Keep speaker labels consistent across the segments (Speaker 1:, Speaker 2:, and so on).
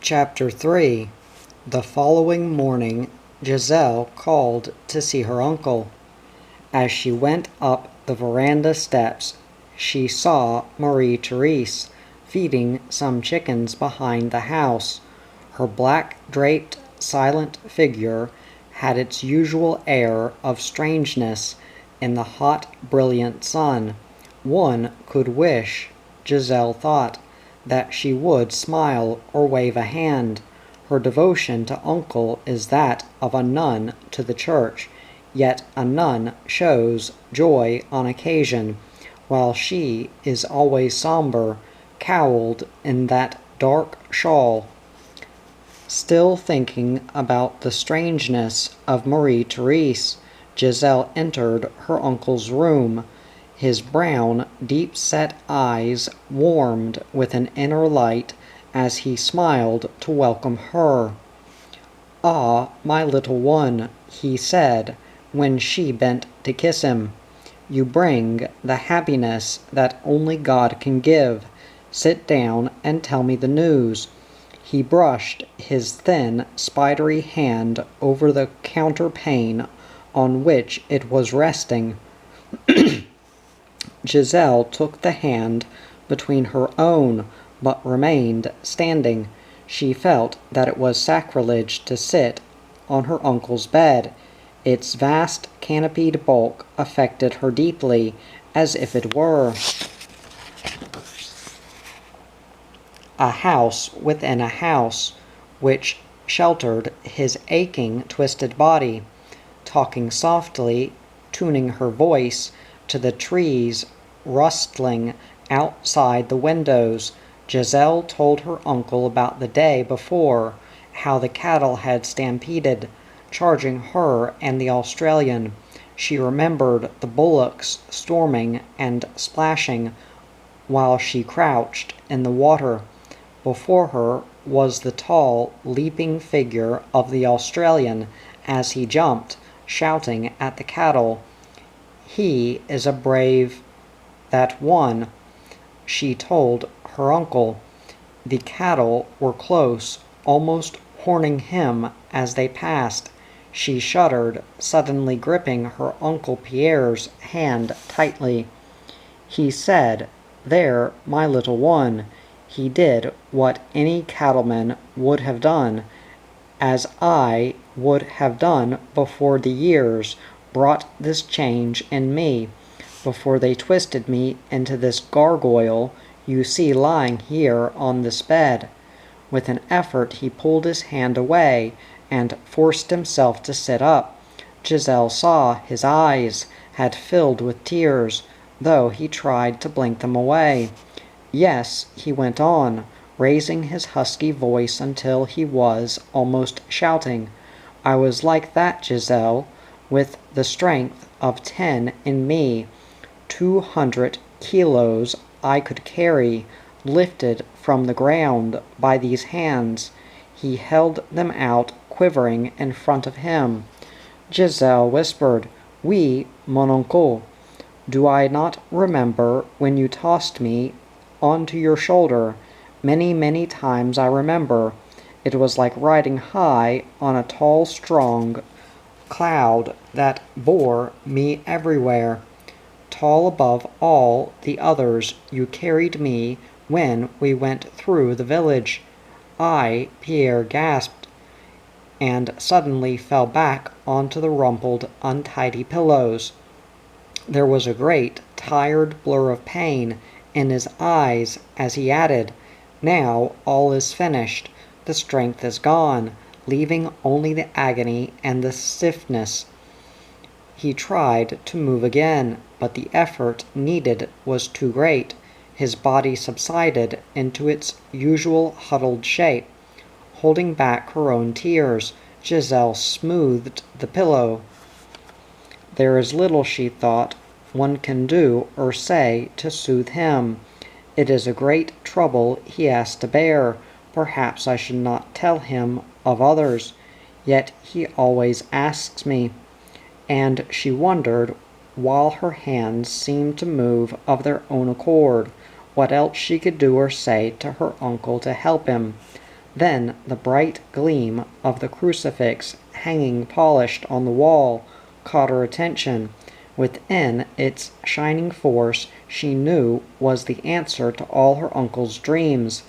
Speaker 1: Chapter 3. The following morning, Giselle called to see her uncle. As she went up the veranda steps, she saw Marie-Therese feeding some chickens behind the house. Her black-draped, silent figure had its usual air of strangeness in the hot, brilliant sun. One could wish, Giselle thought, that she would smile or wave a hand. Her devotion to uncle is that of a nun to the church, yet a nun shows joy on occasion, while she is always somber, cowled in that dark shawl. Still thinking about the strangeness of Marie-Therese, Giselle entered her uncle's room. His brown, deep-set eyes warmed with an inner light as he smiled to welcome her. "Ah, my little one," he said, when she bent to kiss him. "You bring the happiness that only God can give. Sit down and tell me the news." He brushed his thin, spidery hand over the counterpane on which it was resting. Giselle took the hand between her own, but remained standing. She felt that it was sacrilege to sit on her uncle's bed. Its vast canopied bulk affected her deeply, as if it were a house within a house, which sheltered his aching, twisted body. Talking softly, tuning her voice to the trees rustling outside the windows, Giselle told her uncle about the day before, how the cattle had stampeded, charging her and the Australian. She remembered the bullocks storming and splashing while she crouched in the water. Before her was the tall, leaping figure of the Australian as he jumped, shouting at the cattle. "He is a brave that one," she told her uncle. The cattle were close, almost horning him as they passed. She shuddered, suddenly gripping her Uncle Pierre's hand tightly. He said, "There, my little one." He did what any cattleman would have done, as I would have done before the years brought this change in me, before they twisted me into this gargoyle you see lying here on this bed. With an effort he pulled his hand away and forced himself to sit up. Giselle saw his eyes had filled with tears, though he tried to blink them away. "Yes," he went on, raising his husky voice until he was almost shouting, "I was like that, Giselle, with the strength of 10 in me. 200 kilos I could carry, lifted from the ground by these hands." He held them out, quivering in front of him. Giselle whispered, "Oui, mon oncle. Do I not remember when you tossed me onto your shoulder? Many, many times I remember. It was like riding high on a tall, strong cloud that bore me everywhere. Tall above all the others, you carried me when we went through the village." Pierre gasped, and suddenly fell back onto the rumpled, untidy pillows. There was a great, tired blur of pain in his eyes as he added, "Now all is finished. The strength is gone, leaving only the agony and the stiffness." He tried to move again, but the effort needed was too great. His body subsided into its usual huddled shape. Holding back her own tears, Giselle smoothed the pillow. There is little, she thought, one can do or say to soothe him. It is a great trouble he has to bear. Perhaps I should not tell him of others. Yet he always asks me. And she wondered, while her hands seemed to move of their own accord, what else she could do or say to her uncle to help him. Then the bright gleam of the crucifix hanging polished on the wall caught her attention. Within its shining force she knew was the answer to all her uncle's dreams.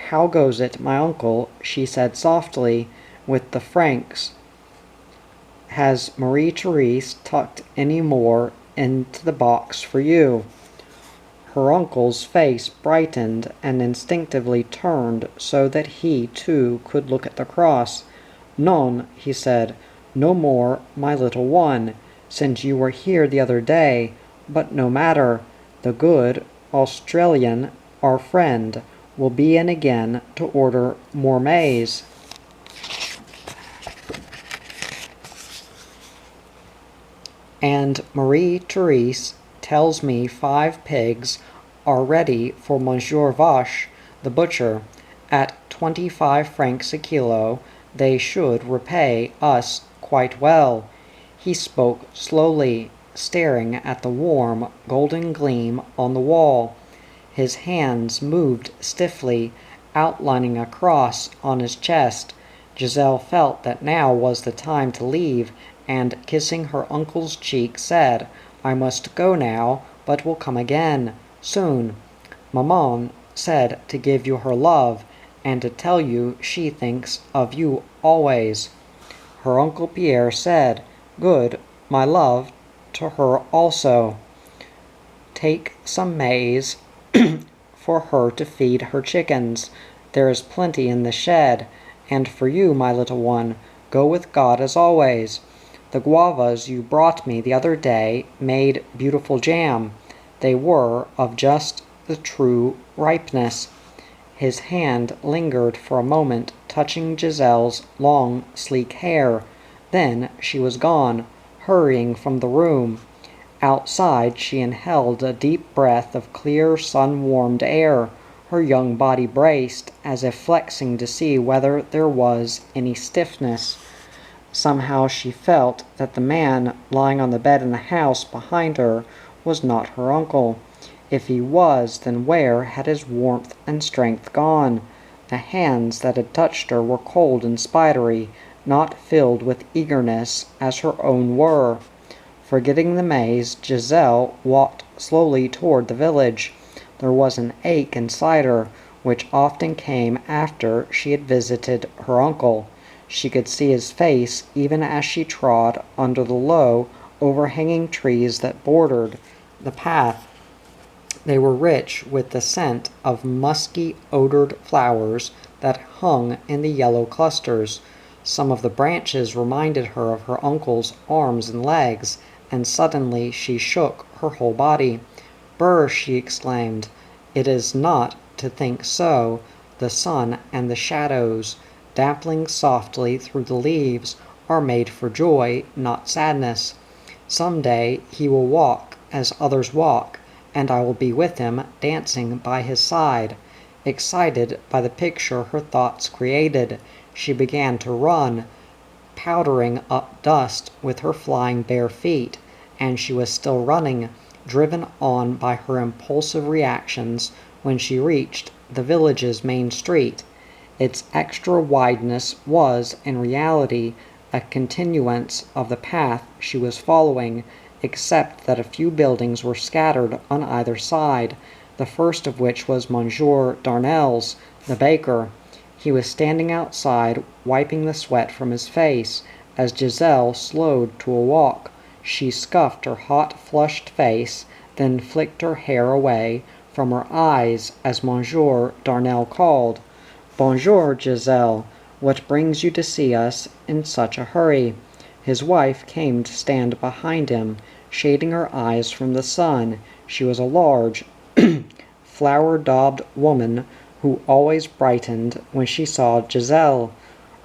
Speaker 1: "How goes it, my uncle?" she said softly, "with the francs? Has Marie Therese tucked any more into the box for you?" Her uncle's face brightened and instinctively turned so that he, too, could look at the cross. "Non," he said, "no more, my little one, since you were here the other day, but no matter. The good Australian, our friend, will be in again to order more maize." "And Marie Therese tells me 5 pigs are ready for Monsieur Vache, the butcher. At 25 francs a kilo, they should repay us quite well." He spoke slowly, staring at the warm, golden gleam on the wall. His hands moved stiffly, outlining a cross on his chest. Giselle felt that now was the time to leave, and kissing her uncle's cheek said, "I must go now, but will come again, soon. Maman said to give you her love, and to tell you she thinks of you always." Her Uncle Pierre said, "Good, my love, to her also. Take some maize for her to feed her chickens. There is plenty in the shed. And for you, my little one, go with God as always. The guavas you brought me the other day made beautiful jam. They were of just the true ripeness." His hand lingered for a moment, touching Giselle's long, sleek hair. Then she was gone, hurrying from the room. Outside she inhaled a deep breath of clear, sun-warmed air. Her young body braced, as if flexing to see whether there was any stiffness. Somehow she felt that the man lying on the bed in the house behind her was not her uncle. If he was, then where had his warmth and strength gone? The hands that had touched her were cold and spidery, not filled with eagerness as her own were. Forgetting the maize, Giselle walked slowly toward the village. There was an ache inside her, which often came after she had visited her uncle. She could see his face even as she trod under the low, overhanging trees that bordered the path. They were rich with the scent of musky-odored flowers that hung in the yellow clusters. Some of the branches reminded her of her uncle's arms and legs, and suddenly she shook her whole body. "Brr!" she exclaimed. "It is not to think so. The sun and the shadows, dappling softly through the leaves, are made for joy, not sadness. Some day he will walk as others walk, and I will be with him, dancing by his side." Excited by the picture her thoughts created, she began to run, powdering up dust with her flying bare feet, and she was still running, driven on by her impulsive reactions, when she reached the village's main street. Its extra wideness was, in reality, a continuance of the path she was following, except that a few buildings were scattered on either side, the first of which was Monsieur Darnell's, the baker. He was standing outside, wiping the sweat from his face. As Giselle slowed to a walk, she scuffed her hot, flushed face, then flicked her hair away from her eyes as Monsieur Darnell called, "Bonjour, Giselle. What brings you to see us in such a hurry?" His wife came to stand behind him, shading her eyes from the sun. She was a large, flower-daubed woman who always brightened when she saw Giselle.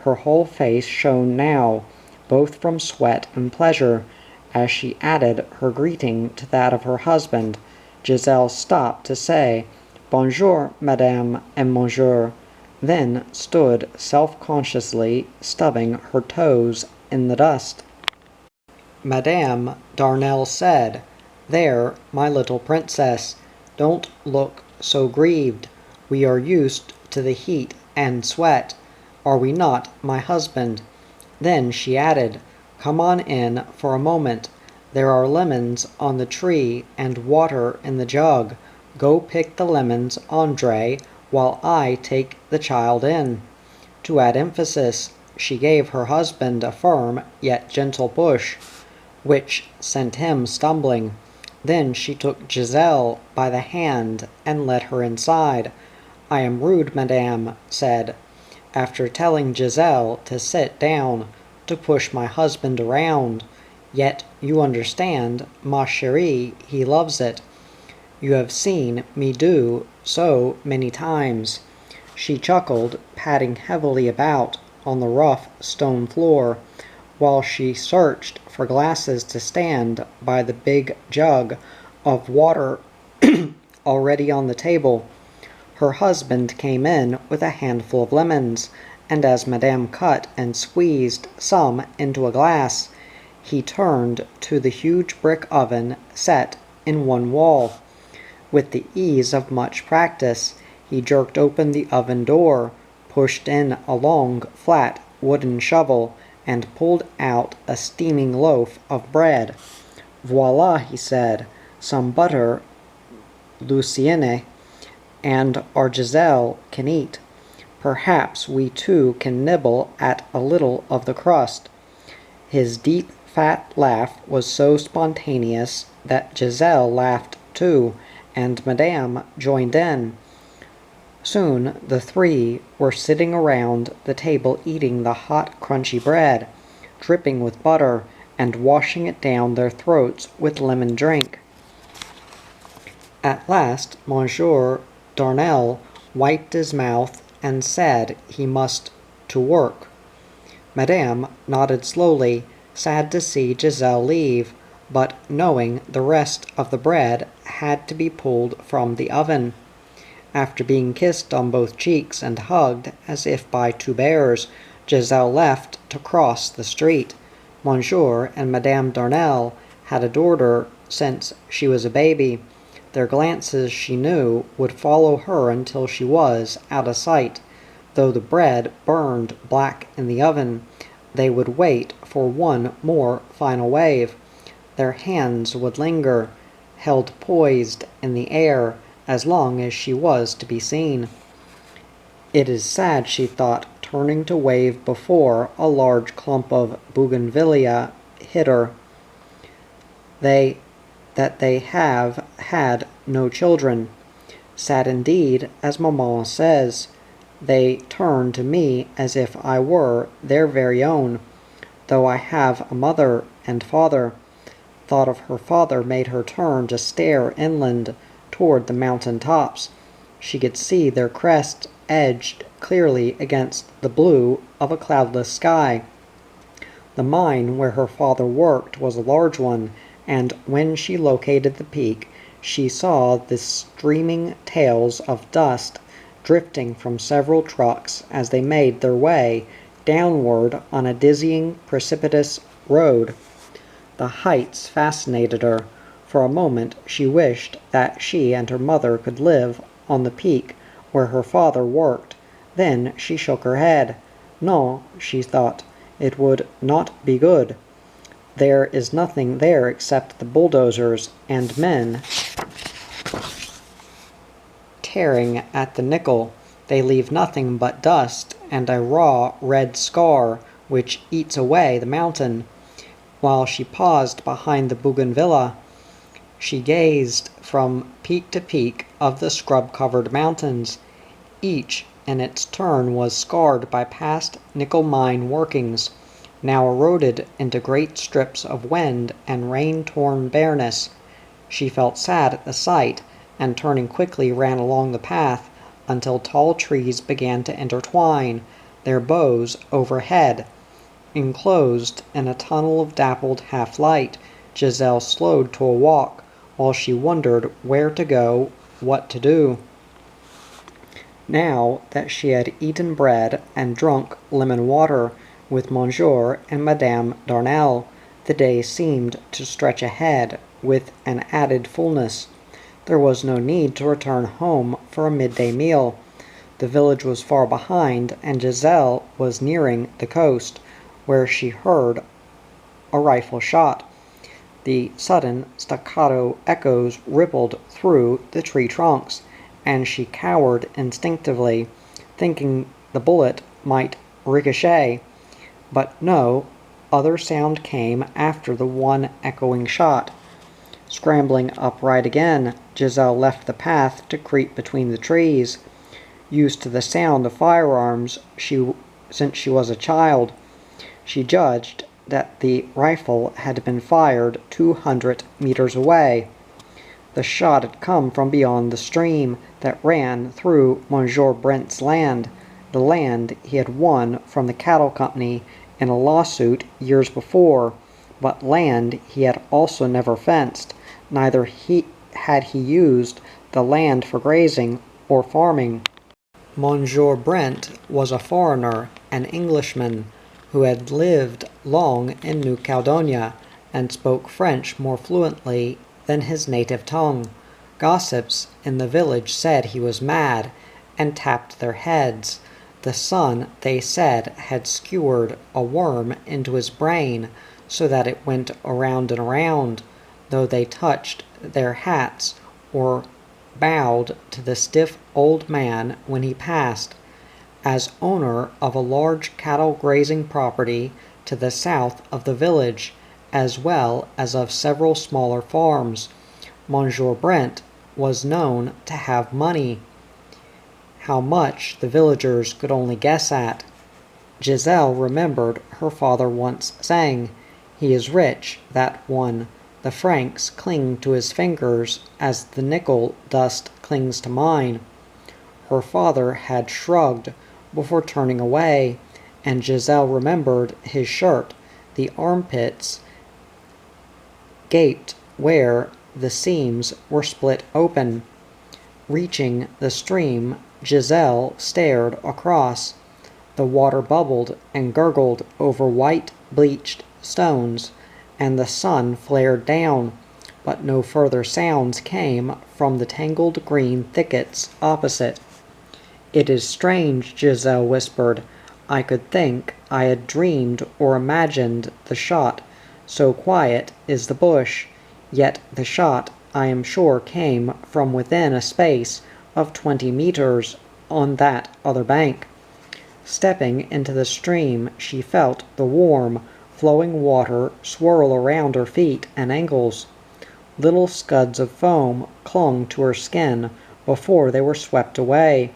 Speaker 1: Her whole face shone now, both from sweat and pleasure. As she added her greeting to that of her husband, Giselle stopped to say, "Bonjour, madame and monsieur," then stood self-consciously stubbing her toes in the dust. Madame Darnell said, "There, my little princess, don't look so grieved. We are used to the heat and sweat. Are we not, my husband?" Then she added, "Come on in for a moment. There are lemons on the tree and water in the jug. Go pick the lemons, Andre, while I take the child in." To add emphasis, she gave her husband a firm yet gentle push, which sent him stumbling. Then she took Giselle by the hand and led her inside. "I am rude, madame," said, after telling Giselle to sit down, "to push my husband around. Yet you understand, ma chérie, he loves it. You have seen me do so many times." She chuckled, patting heavily about on the rough stone floor, while she searched for glasses to stand by the big jug of water already on the table. Her husband came in with a handful of lemons, and as Madame cut and squeezed some into a glass, he turned to the huge brick oven set in one wall. With the ease of much practice, he jerked open the oven door, pushed in a long, flat wooden shovel, and pulled out a steaming loaf of bread. "Voila," he said, "some butter, Lucienne, and our Giselle can eat. Perhaps we too can nibble at a little of the crust." His deep, fat laugh was so spontaneous that Giselle laughed too, and Madame joined in. Soon the three were sitting around the table eating the hot, crunchy bread, dripping with butter, and washing it down their throats with lemon drink. At last Monsieur Darnel wiped his mouth and said he must to work. Madame nodded slowly, sad to see Giselle leave, but knowing the rest of the bread had to be pulled from the oven. After being kissed on both cheeks and hugged as if by two bears, Giselle left to cross the street. Monsieur and Madame Darnel had adored her since she was a baby. Their glances, she knew, would follow her until she was out of sight. Though the bread burned black in the oven, they would wait for one more final wave. Their hands would linger, held poised in the air, as long as she was to be seen. It is sad, she thought, turning to wave before a large clump of bougainvillea hid her. That they have had no children. Sad indeed, as Maman says. They turn to me as if I were their very own, though I have a mother and father. Thought of her father made her turn to stare inland toward the mountain tops. She could see their crests edged clearly against the blue of a cloudless sky. The mine where her father worked was a large one, and when she located the peak, she saw the streaming tails of dust drifting from several trucks as they made their way downward on a dizzying, precipitous road. The heights fascinated her. For a moment she wished that she and her mother could live on the peak where her father worked. Then she shook her head. No, she thought, it would not be good. There is nothing there except the bulldozers and men tearing at the nickel. They leave nothing but dust and a raw red scar which eats away the mountain. While she paused behind the bougainvillea, she gazed from peak to peak of the scrub-covered mountains. Each, in its turn, was scarred by past nickel mine workings, now eroded into great strips of wind and rain-torn bareness. She felt sad at the sight, and turning quickly ran along the path until tall trees began to intertwine, their boughs overhead. Enclosed in a tunnel of dappled half-light, Giselle slowed to a walk, while she wondered where to go, what to do. Now that she had eaten bread and drunk lemon water with Monsieur and Madame Darnel, the day seemed to stretch ahead with an added fullness. There was no need to return home for a midday meal. The The village was far behind, and Giselle was nearing the coast, where she heard a rifle shot. The sudden staccato echoes rippled through the tree trunks, and she cowered instinctively, thinking the bullet might ricochet. But no, other sound came after the one echoing shot. Scrambling upright again, Giselle left the path to creep between the trees. Used to the sound of firearms since she was a child, she judged that the rifle had been fired 200 meters away. The shot had come from beyond the stream that ran through Monsieur Brent's land, the land he had won from the cattle company in a lawsuit years before, but land he had also never fenced. Neither had he used the land for grazing or farming. Monsieur Brent was a foreigner, an Englishman, who had lived long in New Caledonia and spoke French more fluently than his native tongue. Gossips in the village said he was mad, and tapped their heads. The sun, they said, had skewered a worm into his brain, so that it went around and around, though they touched their hats or bowed to the stiff old man when he passed. As owner of a large cattle grazing property to the south of the village, as well as of several smaller farms, Monsieur Brent was known to have money. How much the villagers could only guess at. Giselle remembered her father once saying, "He is rich, that one. The francs cling to his fingers as the nickel dust clings to mine." Her father had shrugged before turning away, and Giselle remembered his shirt, the armpits gaped where the seams were split open. Reaching the stream, Giselle stared across. The water bubbled and gurgled over white bleached stones, and the sun flared down, but no further sounds came from the tangled green thickets opposite. "It is strange," Giselle whispered. "I could think I had dreamed or imagined the shot, so quiet is the bush. Yet the shot, I am sure, came from within a space of 20 meters on that other bank." Stepping into the stream, she felt the warm, flowing water swirl around her feet and ankles. Little scuds of foam clung to her skin before they were swept away.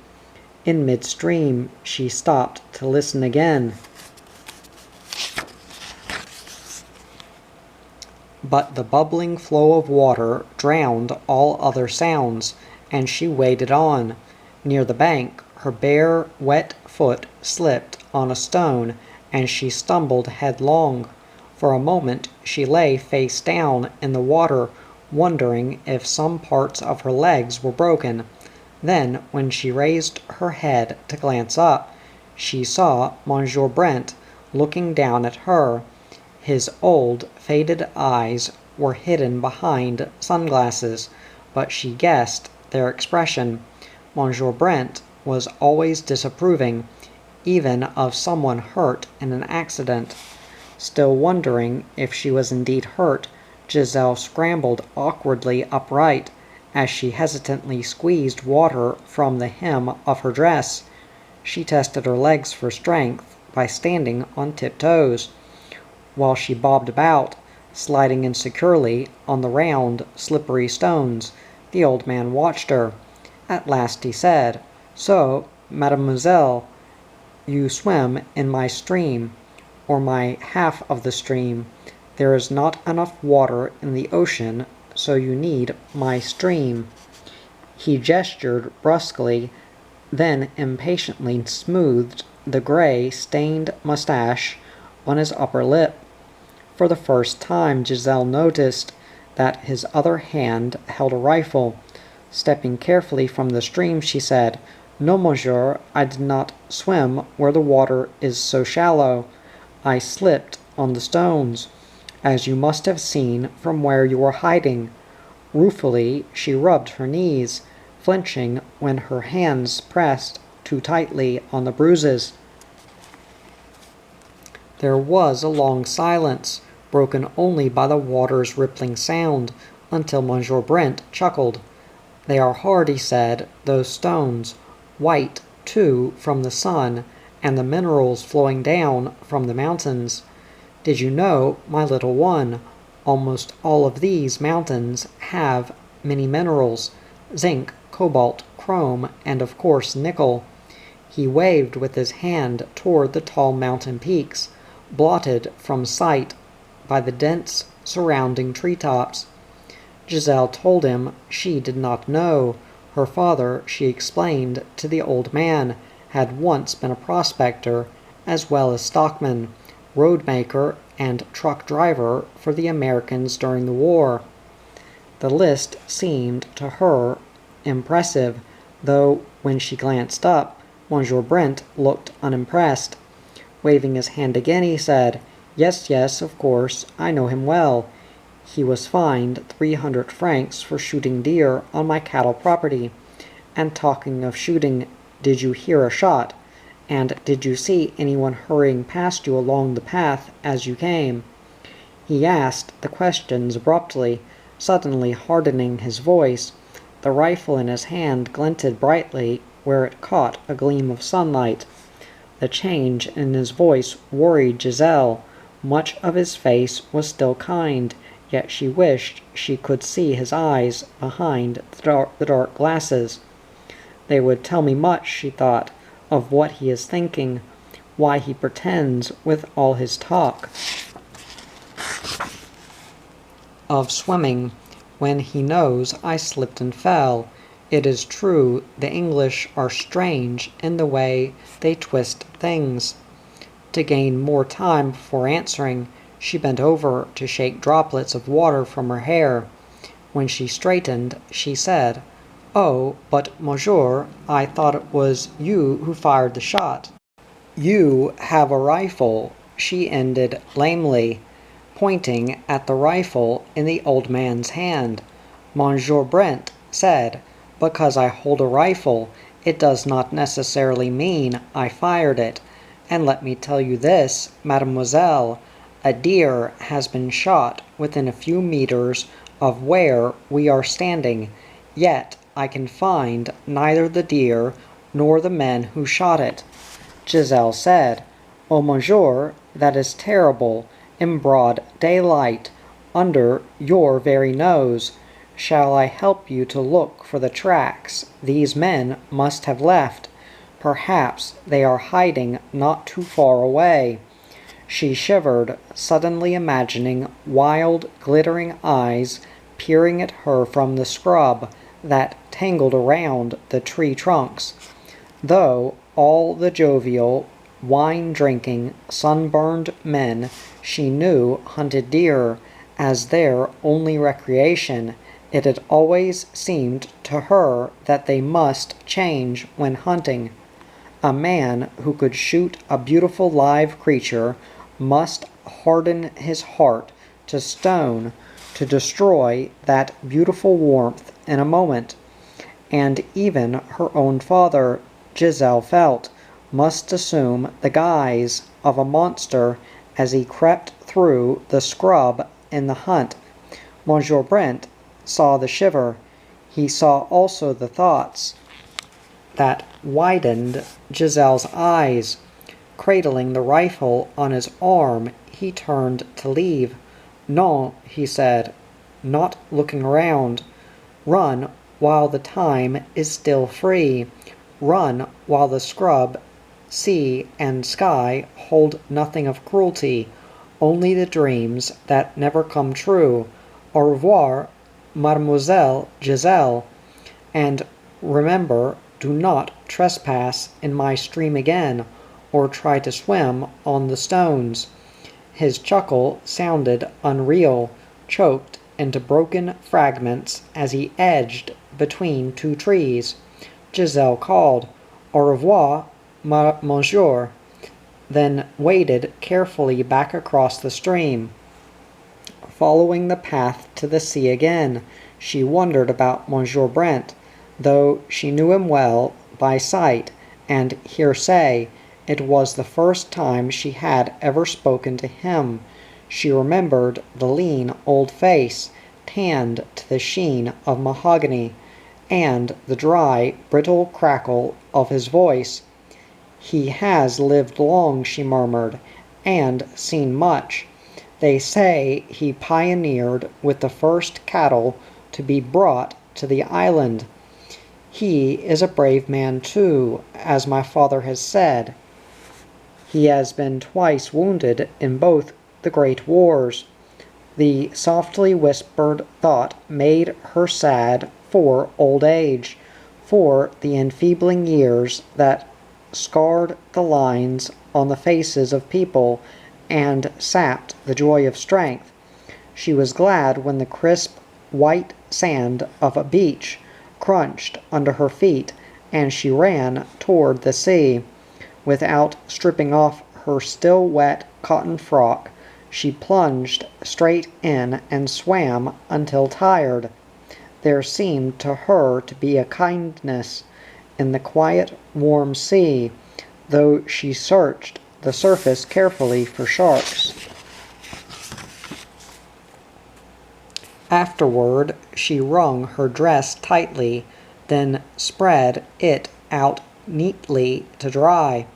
Speaker 1: In midstream, she stopped to listen again. But the bubbling flow of water drowned all other sounds, and she waded on. Near the bank, her bare, wet foot slipped on a stone, and she stumbled headlong. For a moment she lay face down in the water, wondering if some parts of her legs were broken. Then, when she raised her head to glance up, she saw Monsieur Brent looking down at her. His old, faded eyes were hidden behind sunglasses, but she guessed their expression. Monsieur Brent was always disapproving, even of someone hurt in an accident. Still wondering if she was indeed hurt, Giselle scrambled awkwardly upright as she hesitantly squeezed water from the hem of her dress. She tested her legs for strength by standing on tiptoes, while she bobbed about, sliding insecurely on the round, slippery stones. The old man watched her. At last he said, "So, mademoiselle, you swim in my stream, or my half of the stream. There is not enough water in the ocean, so you need my stream." He gestured brusquely, then impatiently smoothed the gray-stained mustache on his upper lip. For the first time Giselle noticed that his other hand held a rifle. Stepping carefully from the stream, she said, "No, monsieur, I did not swim where the water is so shallow. I slipped on the stones, as you must have seen from where you were hiding." Ruefully she rubbed her knees, flinching when her hands pressed too tightly on the bruises. There was a long silence, broken only by the water's rippling sound, until Monsieur Brent chuckled. "They are hard," he said, "those stones. White, too, from the sun, and the minerals flowing down from the mountains. Did you know, my little one, almost all of these mountains have many minerals: zinc, cobalt, chrome, and of course nickel." He waved with his hand toward the tall mountain peaks, blotted from sight by the dense surrounding treetops. Giselle told him she did not know. Her father, she explained to the old man, had once been a prospector, as well as stockman, roadmaker, and truck driver for the Americans during the war. The list seemed to her impressive, though when she glanced up, Monsieur Brent looked unimpressed. Waving his hand again, he said, "Yes, yes, of course, I know him well. He was fined 300 francs for shooting deer on my cattle property. And talking of shooting, did you hear a shot? And did you see anyone hurrying past you along the path as you came?" He asked the questions abruptly, suddenly hardening his voice. The rifle in his hand glinted brightly where it caught a gleam of sunlight. The change in his voice worried Giselle. Much of his face was still kind, yet she wished she could see his eyes behind the dark glasses. They would tell me much, she thought, of what he is thinking, why he pretends with all his talk of swimming when he knows I slipped and fell. It is true the English are strange in the way they twist things. To gain more time before answering, she bent over to shake droplets of water from her hair. When she straightened, she said, "Oh, but monsieur, I thought it was you who fired the shot." "You have a rifle," she ended lamely, pointing at the rifle in the old man's hand. Monsieur Brent said, "Because I hold a rifle, it does not necessarily mean I fired it. And let me tell you this, mademoiselle, a deer has been shot within a few meters of where we are standing, yet I can find neither the deer nor the men who shot it." Giselle said, "Oh, monsieur, that is terrible, in broad daylight, under your very nose. Shall I help you to look for the tracks these men must have left? Perhaps they are hiding not too far away." She shivered, suddenly imagining wild, glittering eyes peering at her from the scrub that tangled around the tree trunks. Though all the jovial, wine-drinking, sunburned men she knew hunted deer as their only recreation, it had always seemed to her that they must change when hunting. A man who could shoot a beautiful live creature must harden his heart to stone to destroy that beautiful warmth in a moment. And even her own father, Giselle felt, must assume the guise of a monster as he crept through the scrub in the hunt. Monsieur Brent saw the shiver. He saw also the thoughts that widened Giselle's eyes. Cradling the rifle on his arm, he turned to leave. "Non," he said, not looking around. "Run while the time is still free. Run while the scrub, sea, and sky hold nothing of cruelty, only the dreams that never come true. Au revoir, Mademoiselle Giselle. And remember, do not trespass in my stream again, or try to swim on the stones." His chuckle sounded unreal, choked into broken fragments as he edged between two trees. Giselle called, "Au revoir, monsieur," then waded carefully back across the stream. Following the path to the sea again, she wondered about Monsieur Brent, though she knew him well by sight, and hear say it was the first time she had ever spoken to him. She remembered the lean old face, tanned to the sheen of mahogany, and the dry, brittle crackle of his voice. "He has lived long," she murmured, "and seen much. They say he pioneered with the first cattle to be brought to the island. He is a brave man too, as my father has said. He has been twice wounded in both the great wars." The softly whispered thought made her sad for old age, for the enfeebling years that scarred the lines on the faces of people and sapped the joy of strength. She was glad when the crisp white sand of a beach crunched under her feet, and she ran toward the sea. Without stripping off her still wet cotton frock, she plunged straight in and swam until tired. There seemed to her to be a kindness in the quiet, warm sea, though she searched the surface carefully for sharks. Afterward, she wrung her dress tightly, then spread it out neatly to dry.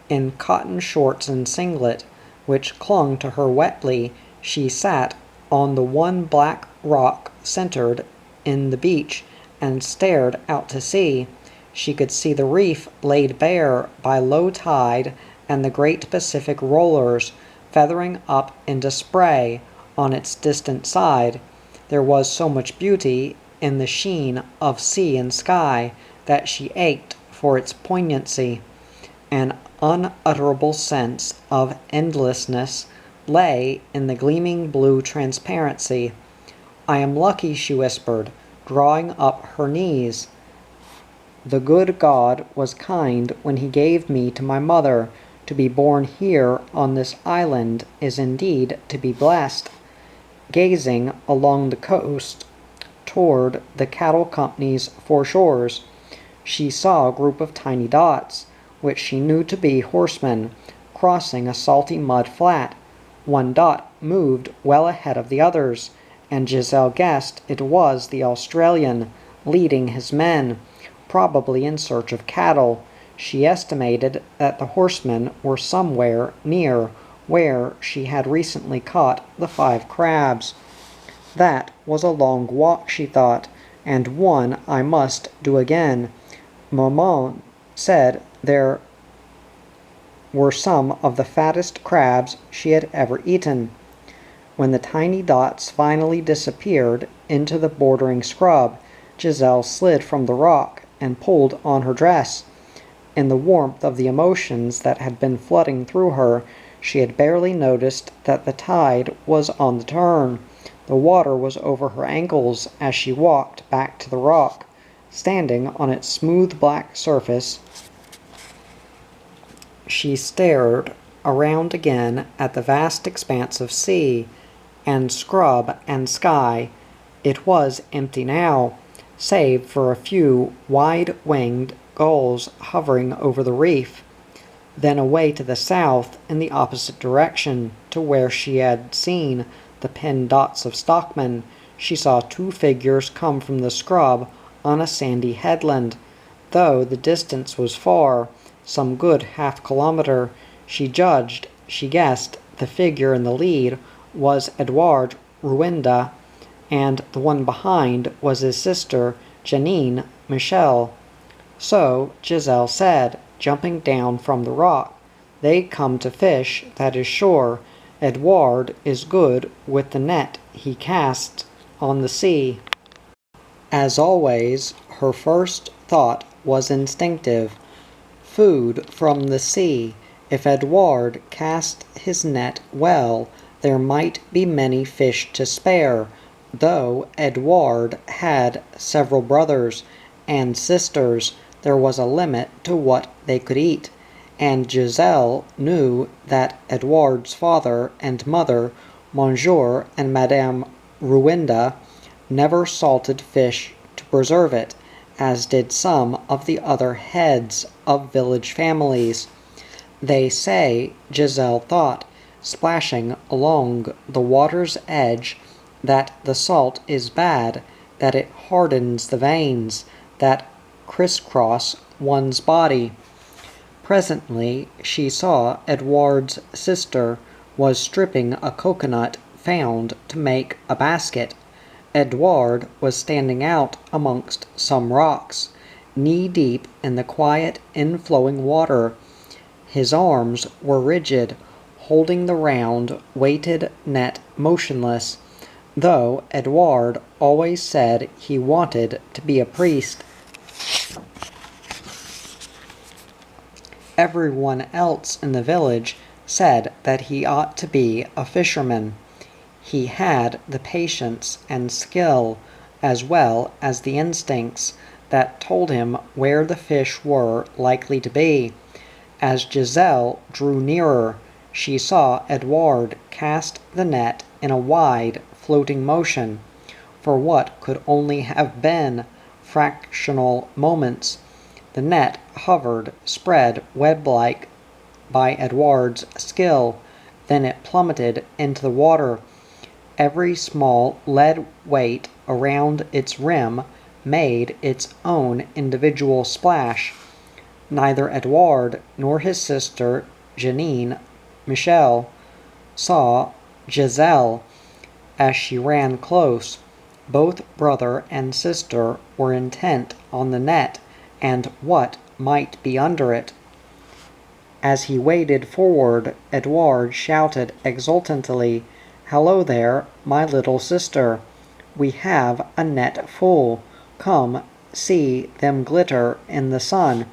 Speaker 1: In cotton shorts and singlet, which clung to her wetly, she sat on the one black rock centered in the beach and stared out to sea. She could see the reef laid bare by low tide and the great Pacific rollers feathering up into spray on its distant side. There was so much beauty in the sheen of sea and sky that she ached for its poignancy. An unutterable sense of endlessness lay in the gleaming blue transparency. "I am lucky," she whispered, drawing up her knees. "The good God was kind when he gave me to my mother. To be born here on this island is indeed to be blessed." Gazing along the coast toward the cattle company's foreshores, she saw a group of tiny dots, which she knew to be horsemen, crossing a salty mud flat. One dot moved well ahead of the others, and Giselle guessed it was the Australian, leading his men, probably in search of cattle. She estimated that the horsemen were somewhere near where she had recently caught the 5 crabs. That was a long walk, she thought, and one I must do again. Maman said there were some of the fattest crabs she had ever eaten. When the tiny dots finally disappeared into the bordering scrub, Giselle slid from the rock and pulled on her dress. In the warmth of the emotions that had been flooding through her, she had barely noticed that the tide was on the turn. The water was over her ankles as she walked back to the rock. Standing on its smooth black surface, she stared around again at the vast expanse of sea and scrub and sky. It was empty now, save for a few wide-winged gulls hovering over the reef. Then away to the south, in the opposite direction to where she had seen the pinned dots of stockmen, she saw 2 figures come from the scrub on a sandy headland. Though the distance was far, some good half-kilometer, she guessed the figure in the lead was Edouard Ruinda, and the one behind was his sister, Janine Michel. So Giselle said, jumping down from the rock, "They come to fish, that is sure. Edouard is good with the net he casts on the sea." As always, her first thought was instinctive. Food from the sea. If Edouard cast his net well, there might be many fish to spare, though Edouard had several brothers and sisters. There was a limit to what they could eat, and Giselle knew that Edouard's father and mother, Monsieur and Madame Ruinda, never salted fish to preserve it, as did some of the other heads of village families. They say, Giselle thought, splashing along the water's edge, that the salt is bad, that it hardens the veins that crisscross one's body. Presently she saw Edward's sister was stripping a coconut found to make a basket. Edward was standing out amongst some rocks, knee-deep in the quiet inflowing water. His arms were rigid, holding the round, weighted net motionless, though Edward always said he wanted to be a priest. Everyone else in the village said that he ought to be a fisherman. He had the patience and skill, as well as the instincts, that told him where the fish were likely to be. As Giselle drew nearer, she saw Edward cast the net in a wide, floating motion. For what could only have been fractional moments, the net hovered, spread web-like by Edward's skill, then it plummeted into the water. Every small lead weight around its rim made its own individual splash. Neither Edward nor his sister Jeanine Michel saw Giselle as she ran close. Both brother and sister were intent on the net and what might be under it. As he waded forward, Edward shouted exultantly, "Hello there, my little sister. We have a net full. Come, see them glitter in the sun."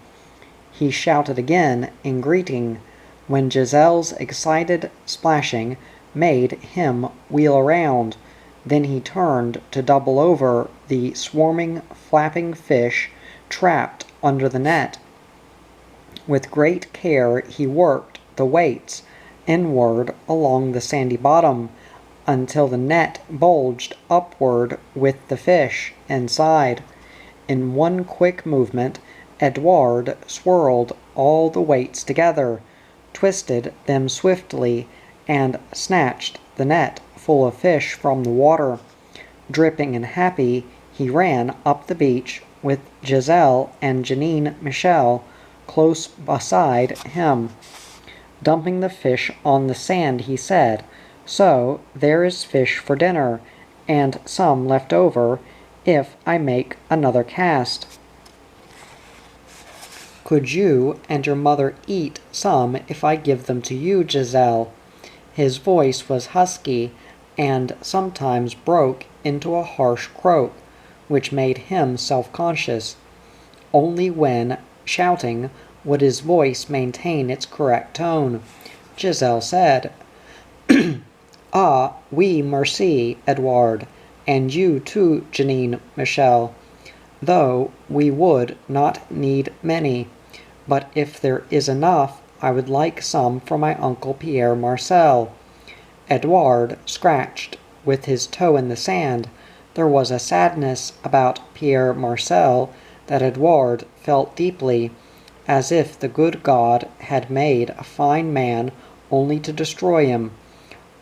Speaker 1: He shouted again in greeting, when Giselle's excited splashing made him wheel around. Then he turned to double over the swarming, flapping fish trapped under the net. With great care he worked the weights inward along the sandy bottom, until the net bulged upward with the fish inside. In one quick movement, Edward swirled all the weights together, twisted them swiftly, and snatched the net full of fish from the water. Dripping and happy, he ran up the beach with Giselle and Jeanine Michel close beside him. Dumping the fish on the sand, he said, "So there is fish for dinner, and some left over if I make another cast. Could you and your mother eat some if I give them to you, Giselle?" His voice was husky, and sometimes broke into a harsh croak, which made him self-conscious. Only when shouting would his voice maintain its correct tone. Giselle said, "Ah, oui, merci, Edward, and you too, Jeanine Michel, though we would not need many. But if there is enough, I would like some for my Uncle Pierre Marcel." Edward scratched with his toe in the sand. There was a sadness about Pierre Marcel that Edward felt deeply, as if the good God had made a fine man only to destroy him.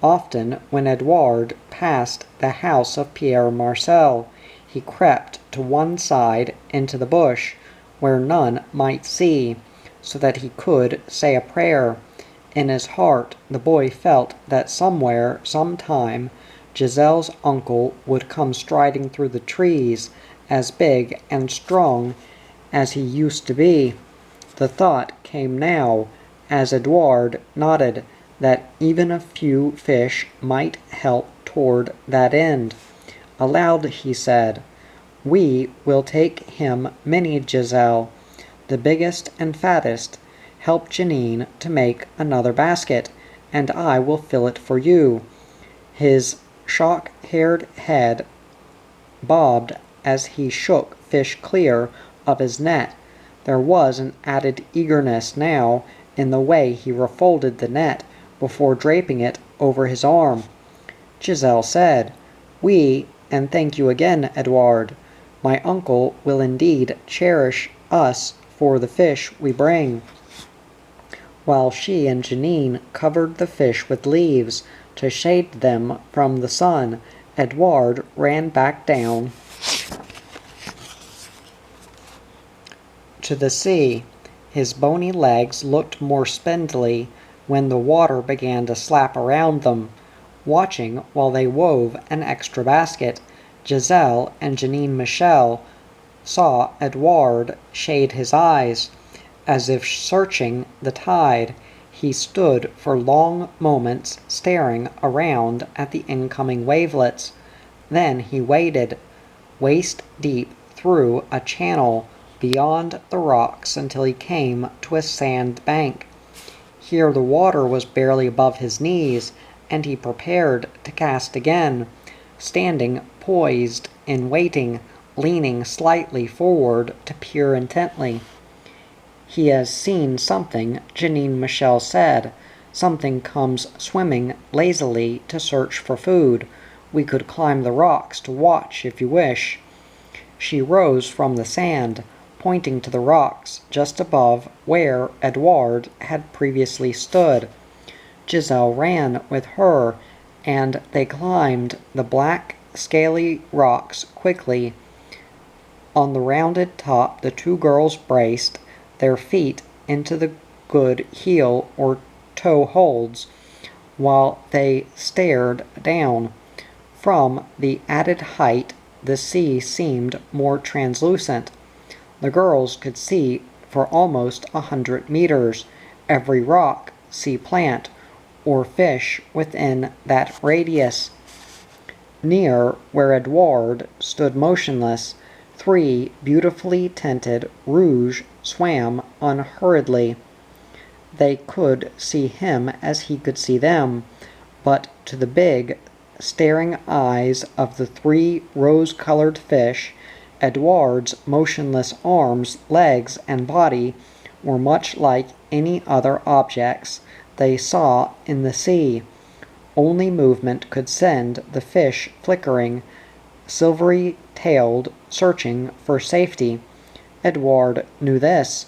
Speaker 1: Often, when Edward passed the house of Pierre Marcel, he crept to one side into the bush, where none might see, so that he could say a prayer. In his heart the boy felt that somewhere, sometime, Giselle's uncle would come striding through the trees, as big and strong as he used to be. The thought came now, as Edward nodded, that even a few fish might help toward that end. Aloud he said, "We will take him many, Giselle, the biggest and fattest. Help Jeanine to make another basket, and I will fill it for you." His shock-haired head bobbed as he shook fish clear of his net. There was an added eagerness now in the way he refolded the net before draping it over his arm. Giselle said, "Oui, and thank you again, Edward. My uncle will indeed cherish us for the fish we bring." While she and Janine covered the fish with leaves to shade them from the sun, Edouard ran back down to the sea. His bony legs looked more spindly when the water began to slap around them. Watching while they wove an extra basket, Giselle and Janine Michel saw Edouard shade his eyes, as if searching the tide. He stood for long moments staring around at the incoming wavelets. Then he waded waist deep through a channel beyond the rocks until he came to a sand bank. Here the water was barely above his knees, and he prepared to cast again, standing poised in waiting, leaning slightly forward to peer intently. "He has seen something," Janine Michel said. "Something comes swimming lazily to search for food. We could climb the rocks to watch if you wish." She rose from the sand, pointing to the rocks just above where Edouard had previously stood. Giselle ran with her, and they climbed the black, scaly rocks quickly. On the rounded top the two girls braced their feet into the good heel or toe holds while they stared down. From the added height, the sea seemed more translucent. The girls could see for almost 100 meters, every rock, sea plant, or fish within that radius. Near where Edouard stood motionless, 3 beautifully tinted rouge swam unhurriedly. They could see him as he could see them, but to the big, staring eyes of the 3 rose-colored fish, Edouard's motionless arms, legs, and body were much like any other objects they saw in the sea. Only movement could send the fish flickering, silvery-tailed, searching for safety. Edouard knew this.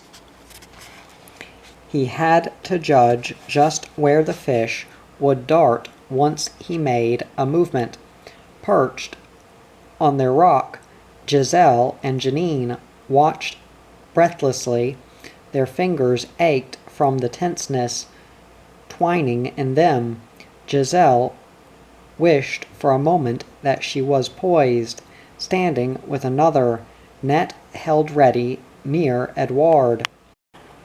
Speaker 1: He had to judge just where the fish would dart once he made a movement. Perched on their rock, Giselle and Janine watched breathlessly. Their fingers ached from the tenseness twining in them. Giselle wished for a moment that she was poised, standing with another net held ready near Edouard.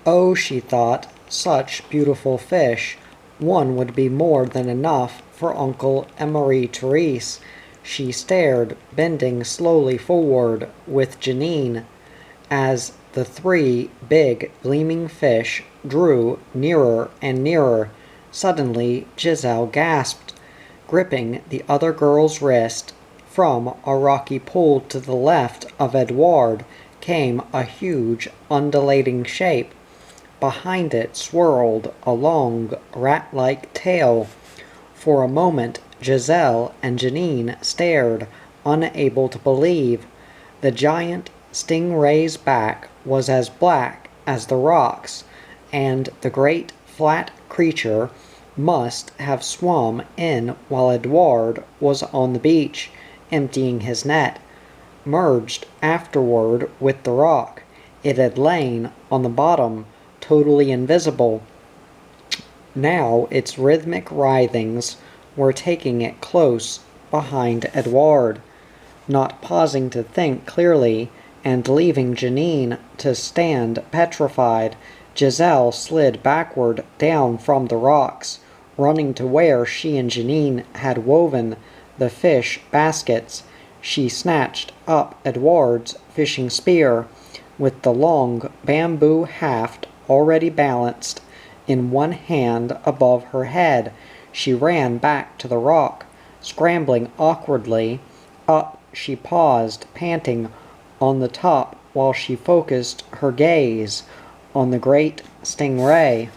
Speaker 1: "Oh," she thought, "such beautiful fish. One would be more than enough for Uncle and Marie-Therese." She stared, bending slowly forward with Janine, as the 3 big, gleaming fish drew nearer and nearer. Suddenly, Giselle gasped, gripping the other girl's wrist. From a rocky pool to the left of Edouard came a huge, undulating shape. Behind it swirled a long, rat-like tail. For a moment, Giselle and Janine stared, unable to believe. The giant stingray's back was as black as the rocks, and the great flat creature must have swum in while Edouard was on the beach, emptying his net. Merged afterward with the rock, it had lain on the bottom, totally invisible. Now its rhythmic writhings were taking it close behind Edouard. Not pausing to think clearly, and leaving Janine to stand petrified, Giselle slid backward down from the rocks, running to where she and Janine had woven the fish baskets. She snatched up Edouard's fishing spear, with the long bamboo haft already balanced in one hand above her head. She ran back to the rock, scrambling awkwardly up. She paused, panting, on the top while she focused her gaze on the great stingray.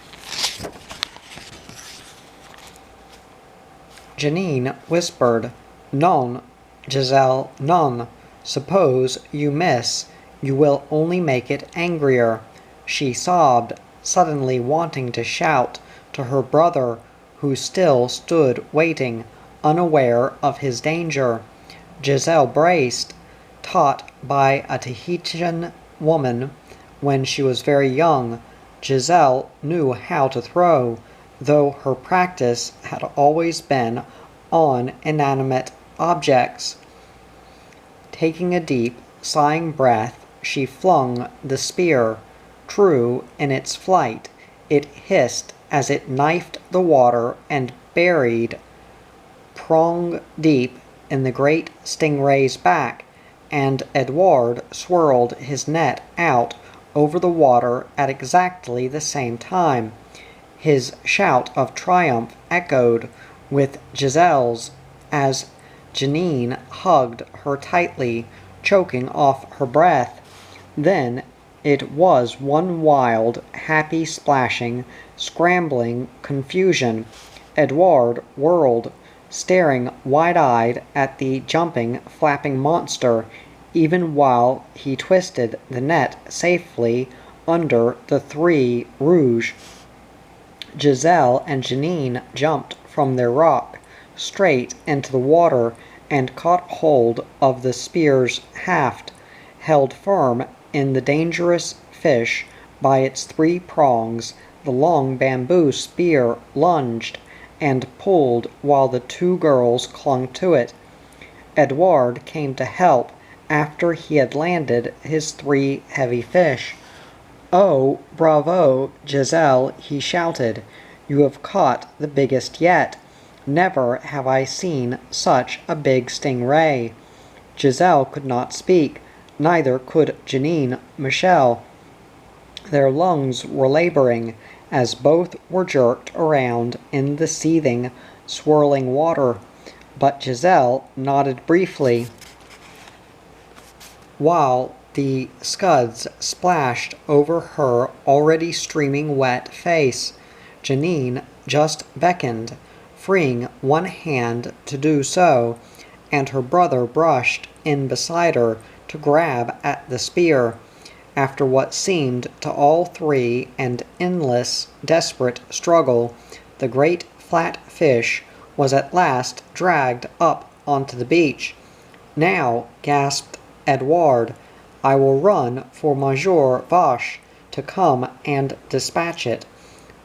Speaker 1: Janine whispered, "Non, Giselle, non." Suppose you miss, you will only make it angrier, she sobbed, suddenly wanting to shout to her brother, who still stood waiting, unaware of his danger. Giselle braced, taught by a Tahitian woman when she was very young. Giselle knew how to throw, though her practice had always been on inanimate objects. Taking a deep, sighing breath, she flung the spear. True in its flight, it hissed as it knifed the water and buried prong deep in the great stingray's back, and Edward swirled his net out over the water at exactly the same time. His shout of triumph echoed with Giselle's as Janine hugged her tightly, choking off her breath. Then it was one wild, happy splashing, scrambling confusion. Edward whirled, staring wide-eyed at the jumping, flapping monster, even while he twisted the net safely under the three rouge. Giselle and Janine jumped from their rock, straight into the water, and caught hold of the spear's haft, held firm in the dangerous fish by its three prongs. The long bamboo spear lunged and pulled while the two girls clung to it. Edward came to help after he had landed his three heavy fish. "Oh, bravo, Giselle," he shouted. "You have caught the biggest yet. Never have I seen such a big stingray." Giselle could not speak, neither could Janine Michel. Their lungs were laboring, as both were jerked around in the seething, swirling water. But Giselle nodded briefly, while the scuds splashed over her already streaming wet face. Janine just beckoned, freeing one hand to do so, and her brother brushed in beside her to grab at the spear. After what seemed to all three an endless, desperate struggle, the great flat fish was at last dragged up onto the beach. "Now," gasped Edward, "I will run for Monsieur Vache to come and dispatch it.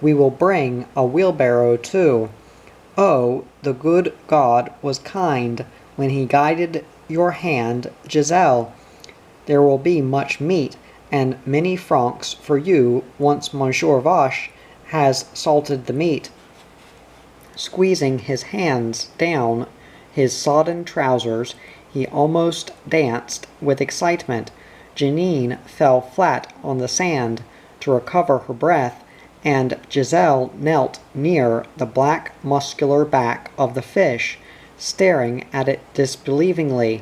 Speaker 1: We will bring a wheelbarrow too. Oh, the good God was kind when he guided your hand, Giselle. There will be much meat and many francs for you once Monsieur Vache has salted the meat." Squeezing his hands down his sodden trousers, he almost danced with excitement. Janine fell flat on the sand to recover her breath, and Giselle knelt near the black muscular back of the fish, staring at it disbelievingly.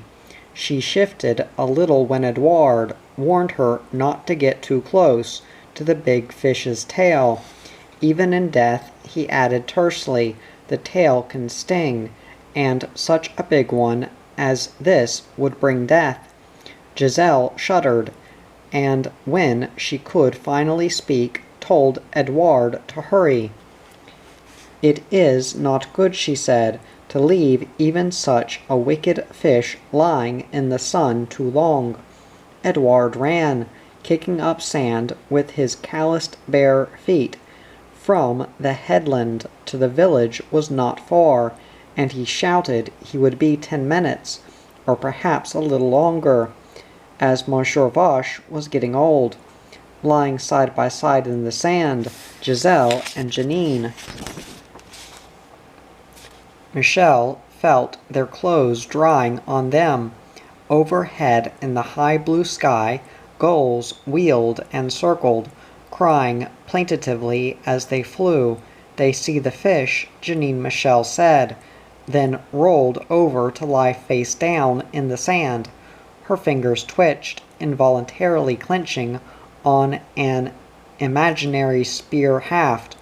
Speaker 1: She shifted a little when Edward warned her not to get too close to the big fish's tail. "Even in death," he added tersely, "the tail can sting, and such a big one as this would bring death." Giselle shuddered, and when she could finally speak, told Edward to hurry. "It is not good," she said, "to leave even such a wicked fish lying in the sun too long." Edward ran, kicking up sand with his calloused bare feet. From the headland to the village was not far, and he shouted he would be 10 minutes, or perhaps a little longer, as Monsieur Vache was getting old. Lying side by side in the sand, Giselle and Janine. Michel felt their clothes drying on them. Overhead in the high blue sky, gulls wheeled and circled, crying plaintively as they flew. "They see the fish," Janine Michel said, then rolled over to lie face down in the sand. Her fingers twitched, involuntarily clenching on an imaginary spear haft.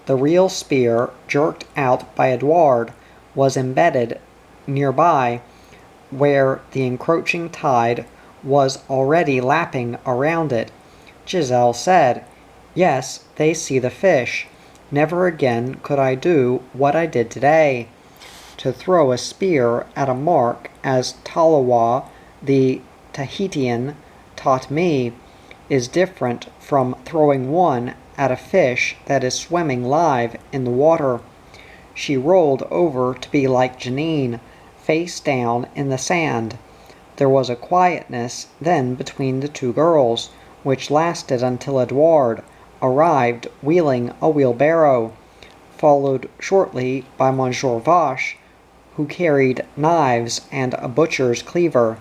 Speaker 1: The real spear, jerked out by Edward, was embedded nearby. where the encroaching tide was already lapping around it. Giselle said, "Yes, they see the fish. Never again could I do what I did today. To throw a spear at a mark, as Talawa, the Tahitian, taught me, is different from throwing one at a fish that is swimming live in the water." She rolled over to be like Janine, face down in the sand. There was a quietness then between the two girls, which lasted until Edouard arrived wheeling a wheelbarrow, followed shortly by Monsieur Vache, who carried knives and a butcher's cleaver.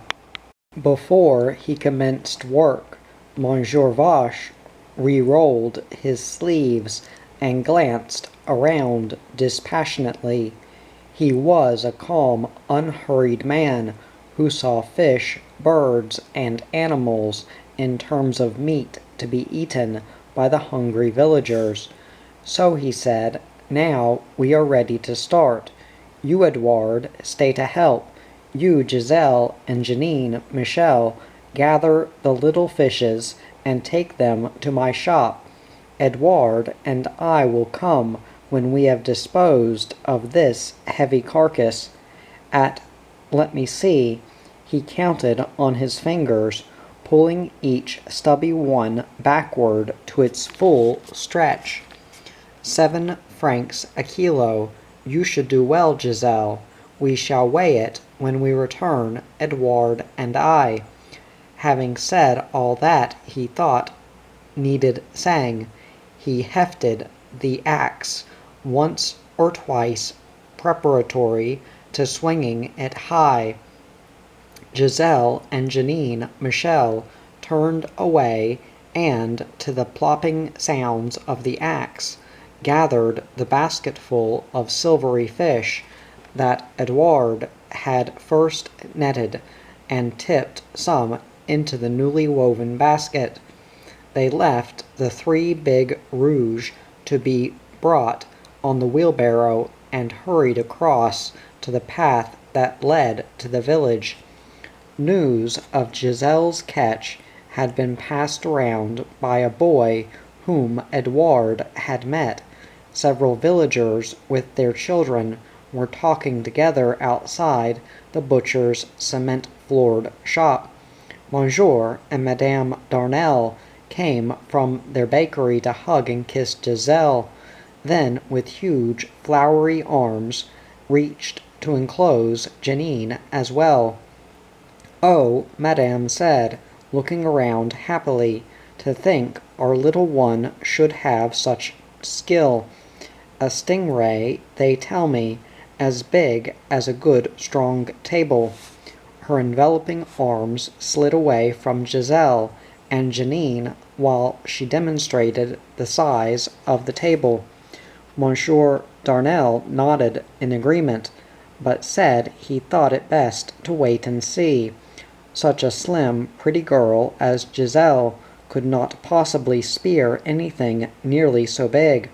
Speaker 1: Before he commenced work, Monsieur Vache re-rolled his sleeves and glanced around dispassionately. He was a calm, unhurried man who saw fish, birds, and animals in terms of meat to be eaten by the hungry villagers. So he said, "Now we are ready to start. You, Edouard, stay to help. You, Giselle, and Janine, Michel, gather the little fishes and take them to my shop. Edouard and I will come when we have disposed of this heavy carcass. Let me see," he counted on his fingers, pulling each stubby one backward to its full stretch. 7 francs a kilo. You should do well, Giselle. We shall weigh it when we return, Edouard and I. Having said all that he thought needed saying, he hefted the axe once or twice preparatory to swinging it high. Giselle and Janine Michel turned away and, to the plopping sounds of the axe, gathered the basketful of silvery fish that Edouard had first netted, and tipped some into the newly woven basket. They left the 3 big rouges to be brought on the wheelbarrow and hurried across to the path that led to the village. News of Giselle's catch had been passed around by a boy whom Edouard had met. Several villagers with their children were talking together outside the butcher's cement-floored shop. Monsieur and Madame Darnel came from their bakery to hug and kiss Giselle, then with huge, flowery arms reached to enclose Janine as well. "Oh," Madame said, looking around happily, "to think our little one should have such skill. A stingray, they tell me, as big as a good strong table." Her enveloping arms slid away from Giselle and Janine while she demonstrated the size of the table. Monsieur Darnel nodded in agreement, but said he thought it best to wait and see. Such a slim, pretty girl as Giselle could not possibly spear anything nearly so big.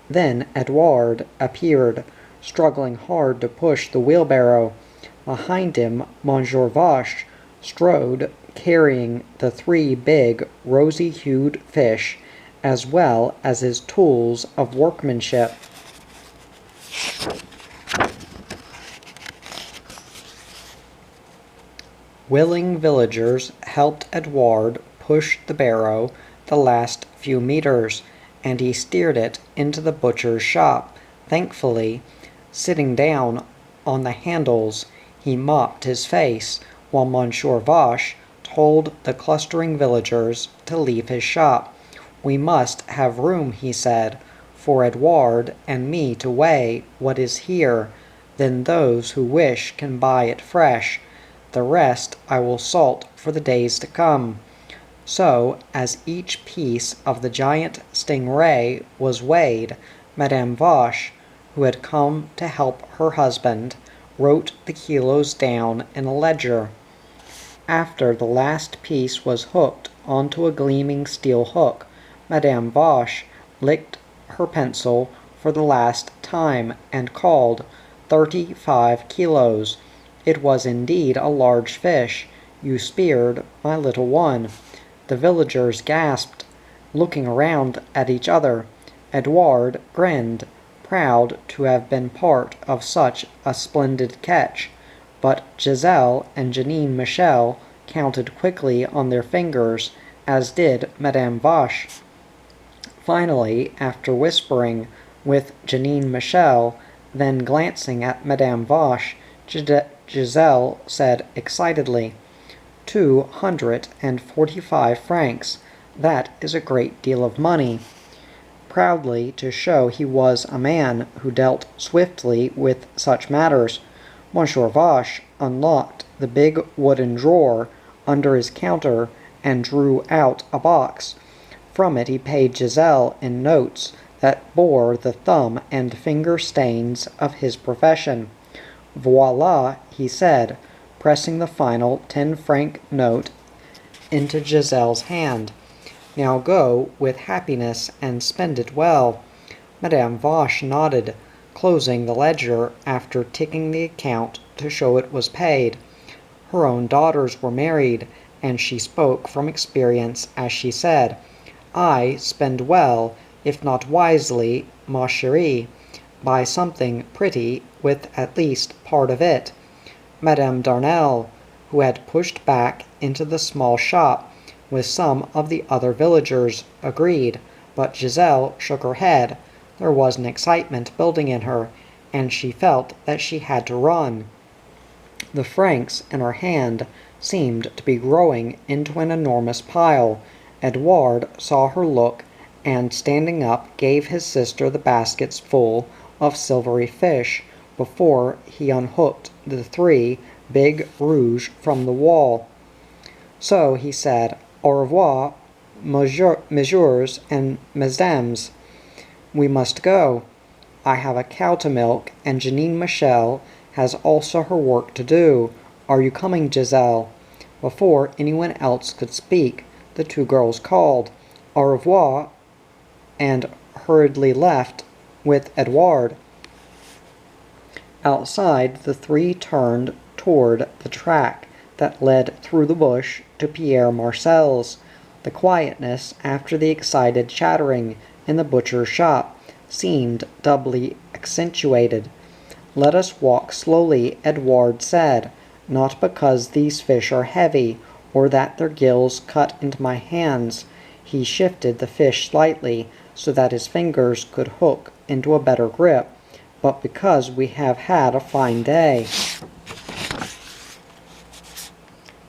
Speaker 1: Then Edouard appeared, struggling hard to push the wheelbarrow. Behind him, Monsieur Vache strode, carrying the 3 big, rosy-hued fish, as well as his tools of workmanship. Willing villagers helped Edouard push the barrow the last few meters, and he steered it into the butcher's shop. Thankfully, sitting down on the handles, he mopped his face, while Monsieur Vache told the clustering villagers to leave his shop. "We must have room," he said, "for Edouard and me to weigh what is here. Then those who wish can buy it fresh. The rest I will salt for the days to come." So, as each piece of the giant stingray was weighed, Madame Vache, who had come to help her husband, wrote the kilos down in a ledger. After the last piece was hooked onto a gleaming steel hook, Madame Vache licked her pencil for the last time and called 35 kilos. It was indeed a large fish. You speared my little one." The villagers gasped, looking around at each other. Edouard grinned, proud to have been part of such a splendid catch, but Giselle and Jeanine Michel counted quickly on their fingers, as did Madame Vache. Finally, after whispering with Jeanine Michel, then glancing at Madame Vache, Giselle said excitedly, 245 francs. That is a great deal of money." Proudly, to show he was a man who dealt swiftly with such matters, Monsieur Vache unlocked the big wooden drawer under his counter and drew out a box. From it he paid Giselle in notes that bore the thumb and finger stains of his profession. "Voila," he said, pressing the final 10-franc note into Giselle's hand. "Now go with happiness and spend it well." Madame Vache nodded, closing the ledger after ticking the account to show it was paid. Her own daughters were married, and she spoke from experience as she said, "I spend well, if not wisely, ma chérie. Buy something pretty with at least part of it." Madame Darnel, who had pushed back into the small shop with some of the other villagers, agreed, but Giselle shook her head. There was an excitement building in her, and she felt that she had to run. The francs in her hand seemed to be growing into an enormous pile. Edouard saw her look, and standing up gave his sister the baskets full of silvery fish before he unhooked the 3 big rouges from the wall. "So," he said, "au revoir, messieurs and mesdames. We must go. I have a cow to milk, and Jeanine Michel has also her work to do. Are you coming, Giselle?" Before anyone else could speak, the 2 girls called, "Au revoir," and hurriedly left with Edouard. Outside, the 3 turned toward the track that led through the bush to Pierre Marcel's. The quietness after the excited chattering in the butcher's shop seemed doubly accentuated. "Let us walk slowly," Edouard said, "not because these fish are heavy, or that their gills cut into my hands." He shifted the fish slightly so that his fingers could hook into a better grip, but because we have had a fine day.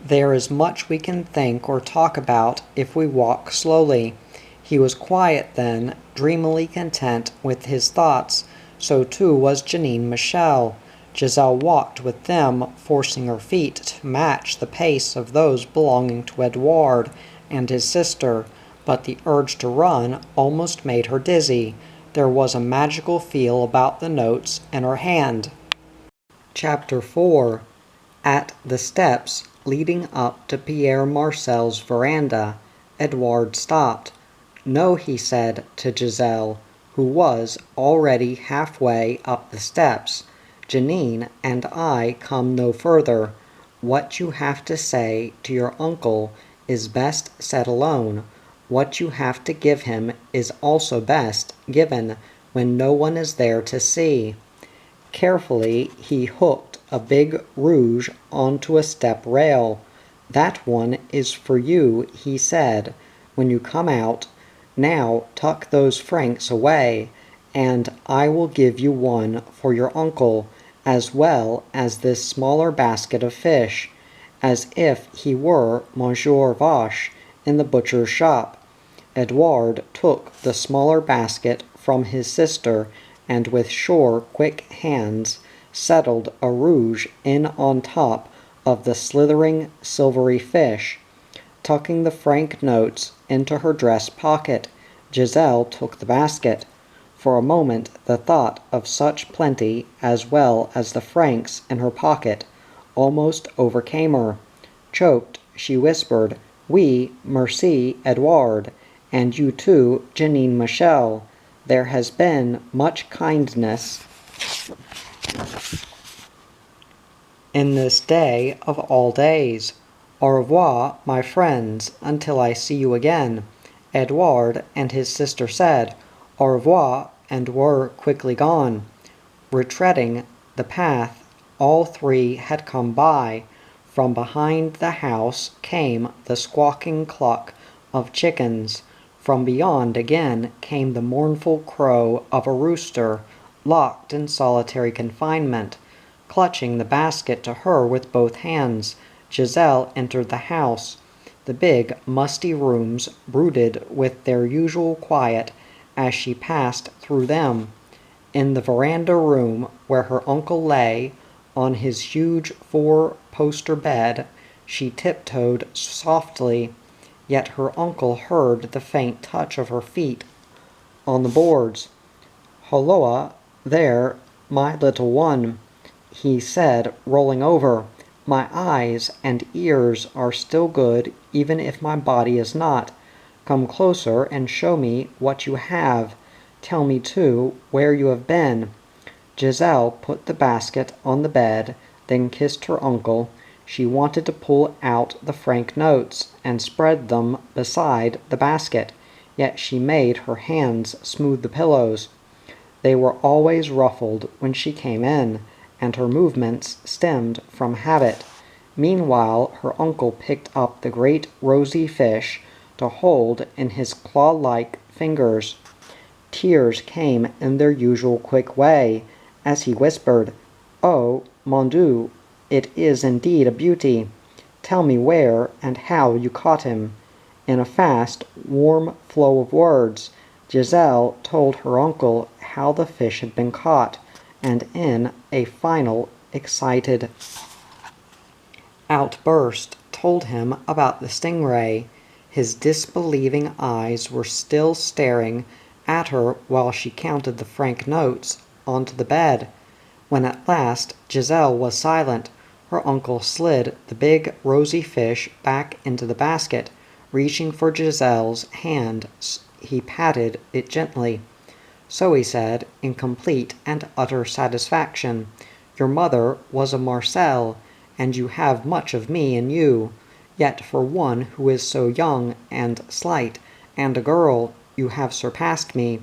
Speaker 1: There is much we can think or talk about if we walk slowly. He was quiet then, dreamily content with his thoughts. So too was Jeanine Michel. Giselle walked with them, forcing her feet to match the pace of those belonging to Edouard and his sister, but the urge to run almost made her dizzy. There was a magical feel about the notes in her hand. Chapter 4. At the steps leading up to Pierre Marcel's veranda, Edouard stopped. "No," he said to Giselle, who was already halfway up the steps. "Jeanine and I come no further. What you have to say to your uncle is best said alone. What you have to give him is also best given when no one is there to see." Carefully he hooked a big rouge onto a step rail. "That one is for you," he said, "when you come out. Now tuck those francs away, and I will give you one for your uncle, as well as this smaller basket of fish," as if he were Monsieur Vache in the butcher's shop. Edouard took the smaller basket from his sister, and with sure, quick hands settled a rouge in on top of the slithering silvery fish. Tucking the franc notes into her dress pocket, Giselle took the basket. For a moment the thought of such plenty, as well as the francs in her pocket, almost overcame her. Choked, she whispered, "Oui, merci, Edouard, and you too, Jeanine Michel. There has been much kindness in this day of all days. Au revoir, my friends, until I see you again. Edouard and his sister said au revoir and were quickly gone. Retreading the path all three had come by, from behind the house came the squawking cluck of chickens. From beyond again came the mournful crow of a rooster, locked in solitary confinement. Clutching the basket to her with both hands, Giselle entered the house. The big, musty rooms brooded with their usual quiet as she passed through them. In the veranda room where her uncle lay, on his huge four-poster bed, she tiptoed softly, yet her uncle heard the faint touch of her feet on the boards. "Holloa there, my little one," he said, rolling over. "My eyes and ears are still good, even if my body is not. Come closer and show me what you have. Tell me, too, where you have been." Giselle put the basket on the bed, then kissed her uncle. She wanted to pull out the franc notes and spread them beside the basket, yet she made her hands smooth the pillows. They were always ruffled when she came in, and her movements stemmed from habit. Meanwhile her uncle picked up the great rosy fish to hold in his claw-like fingers. Tears came in their usual quick way, as he whispered, "Oh, mon Dieu, it is indeed a beauty. Tell me where and how you caught him." In a fast, warm flow of words, Giselle told her uncle how the fish had been caught, and in a final, excited outburst told him about the stingray. His disbelieving eyes were still staring at her while she counted the franc notes onto the bed. When at last Giselle was silent, her uncle slid the big rosy fish back into the basket. Reaching for Giselle's hand, he patted it gently. "So," he said, in complete and utter satisfaction, "your mother was a Marcel, and you have much of me in you. Yet for one who is so young and slight, and a girl, you have surpassed me.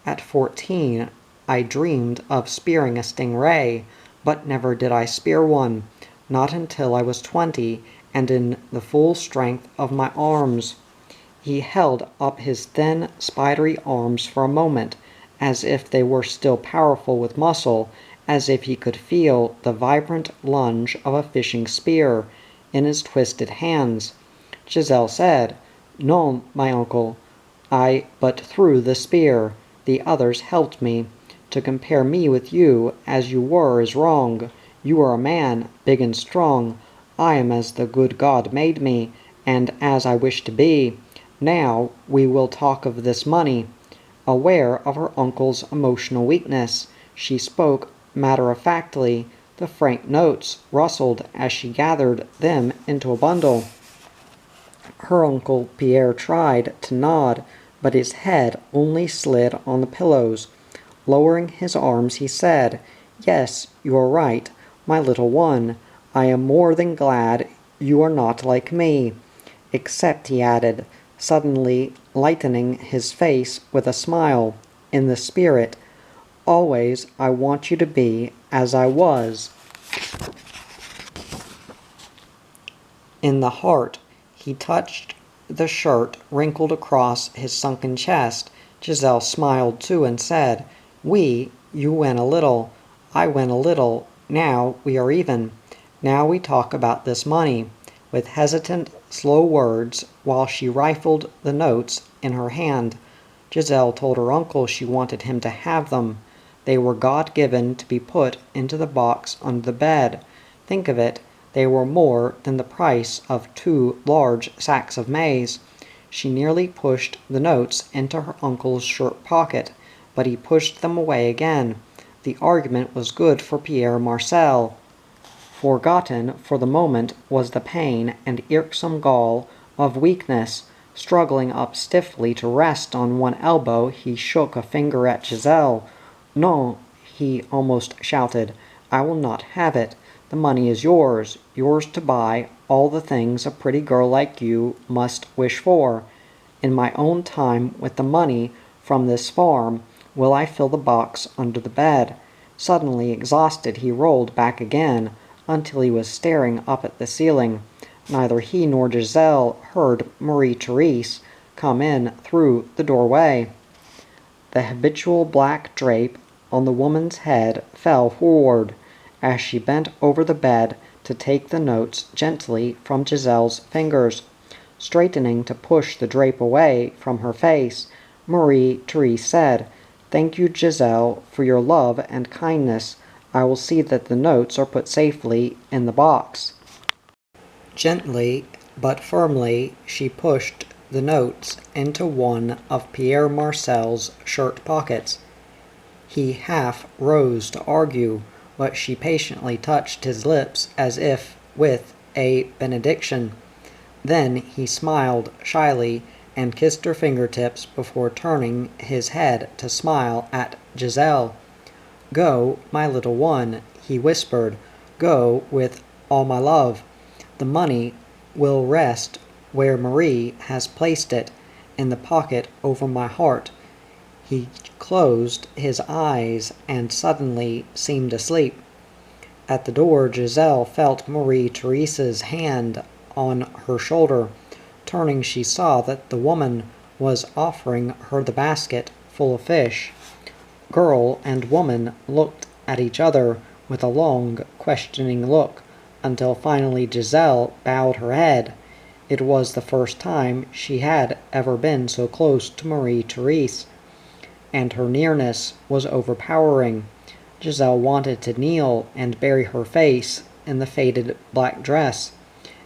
Speaker 1: At 14 I dreamed of spearing a stingray, but never did I spear one, not until I was 20, and in the full strength of my arms." He held up his thin, spidery arms for a moment, as if they were still powerful with muscle, as if he could feel the vibrant lunge of a fishing spear in his twisted hands. Giselle said, "Non, my uncle, I but threw the spear. The others helped me. To compare me with you as you were is wrong. You are a man, big and strong. I am as the good God made me, and as I wish to be. Now we will talk of this money." Aware of her uncle's emotional weakness, she spoke matter-of-factly. The franc notes rustled as she gathered them into a bundle. Her uncle Pierre tried to nod, but his head only slid on the pillows. Lowering his arms, he said, "Yes, you are right, my little one. I am more than glad you are not like me. Except," he added, suddenly lightening his face with a smile, "in the spirit. Always I want you to be as I was." In the heart, he touched the shirt wrinkled across his sunken chest. Giselle smiled too and said, You win a little. I win a little. Now we are even. Now we talk about this money." With hesitant, slow words, while she rifled the notes in her hand, Giselle told her uncle she wanted him to have them. They were God-given to be put into the box under the bed. Think of it, they were more than the price of 2 large sacks of maize. She nearly pushed the notes into her uncle's shirt pocket, but he pushed them away again. The argument was good for Pierre Marcel. Forgotten for the moment was the pain and irksome gall of weakness. Struggling up stiffly to rest on one elbow, he shook a finger at Giselle. "Non," he almost shouted, "I will not have it. The money is yours, yours to buy all the things a pretty girl like you must wish for. In my own time, with the money from this farm, will I fill the box under the bed." Suddenly exhausted, he rolled back again until he was staring up at the ceiling. Neither he nor Giselle heard Marie-Therese come in through the doorway. The habitual black drape on the woman's head fell forward as she bent over the bed to take the notes gently from Giselle's fingers. Straightening to push the drape away from her face, Marie-Therese said, "Thank you, Giselle, for your love and kindness. I will see that the notes are put safely in the box." Gently but firmly she pushed the notes into one of Pierre Marcel's shirt pockets. He half rose to argue, but she patiently touched his lips as if with a benediction. Then he smiled shyly and kissed her fingertips before turning his head to smile at Giselle. "Go, my little one," he whispered. "Go with all my love. The money will rest where Marie has placed it, in the pocket over my heart." He closed his eyes and suddenly seemed asleep. At the door, Giselle felt Marie-Therese's hand on her shoulder. Turning, she saw that the woman was offering her the basket full of fish. Girl and woman looked at each other with a long, questioning look, until finally Giselle bowed her head. It was the first time she had ever been so close to Marie-Therese, and her nearness was overpowering. Giselle wanted to kneel and bury her face in the faded black dress.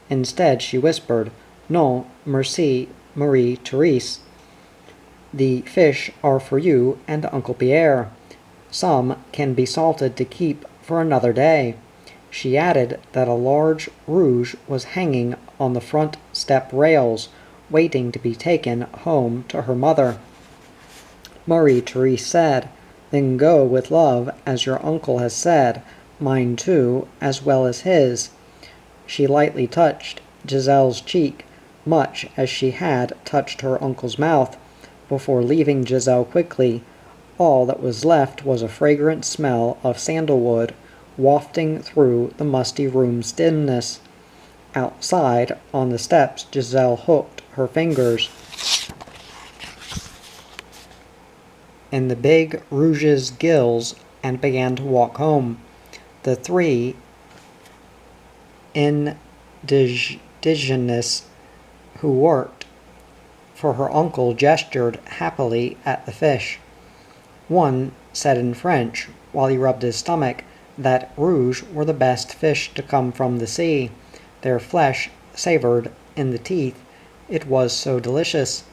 Speaker 1: Instead, she whispered, "Non, merci, Marie-Therese. The fish are for you and Uncle Pierre. Some can be salted to keep for another day." She added that a large rouge was hanging on the front step rails, waiting to be taken home to her mother. Marie-Therese said, "Then go with love, as your uncle has said, mine too, as well as his." She lightly touched Giselle's cheek, much as she had touched her uncle's mouth, before leaving Giselle quickly. All that was left was a fragrant smell of sandalwood, wafting through the musty room's dimness. Outside, on the steps, Giselle hooked her fingers in the big rouge's gills and began to walk home. The three indigenous who worked for her uncle gestured happily at the fish. One said in French, while he rubbed his stomach, that rouge were the best fish to come from the sea. Their flesh savored in the teeth. It was so delicious.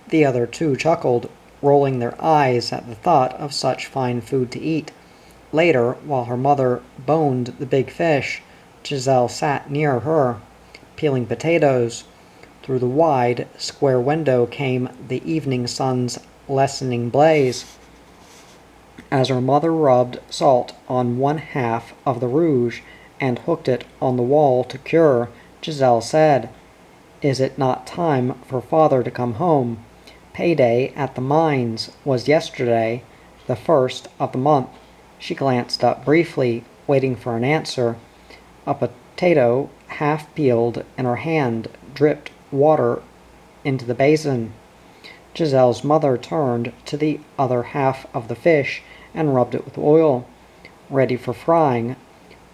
Speaker 1: The other two chuckled, rolling their eyes at the thought of such fine food to eat. Later, while her mother boned the big fish, Giselle sat near her, peeling potatoes. Through the wide, square window came the evening sun's lessening blaze. As her mother rubbed salt on one half of the rouge and hooked it on the wall to cure, Giselle said, "Is it not time for father to come home? Payday at the mines was yesterday, the 1st of the month." She glanced up briefly, waiting for an answer. A potato, half peeled in her hand, dripped water into the basin. Giselle's mother turned to the other half of the fish and rubbed it with oil, ready for frying.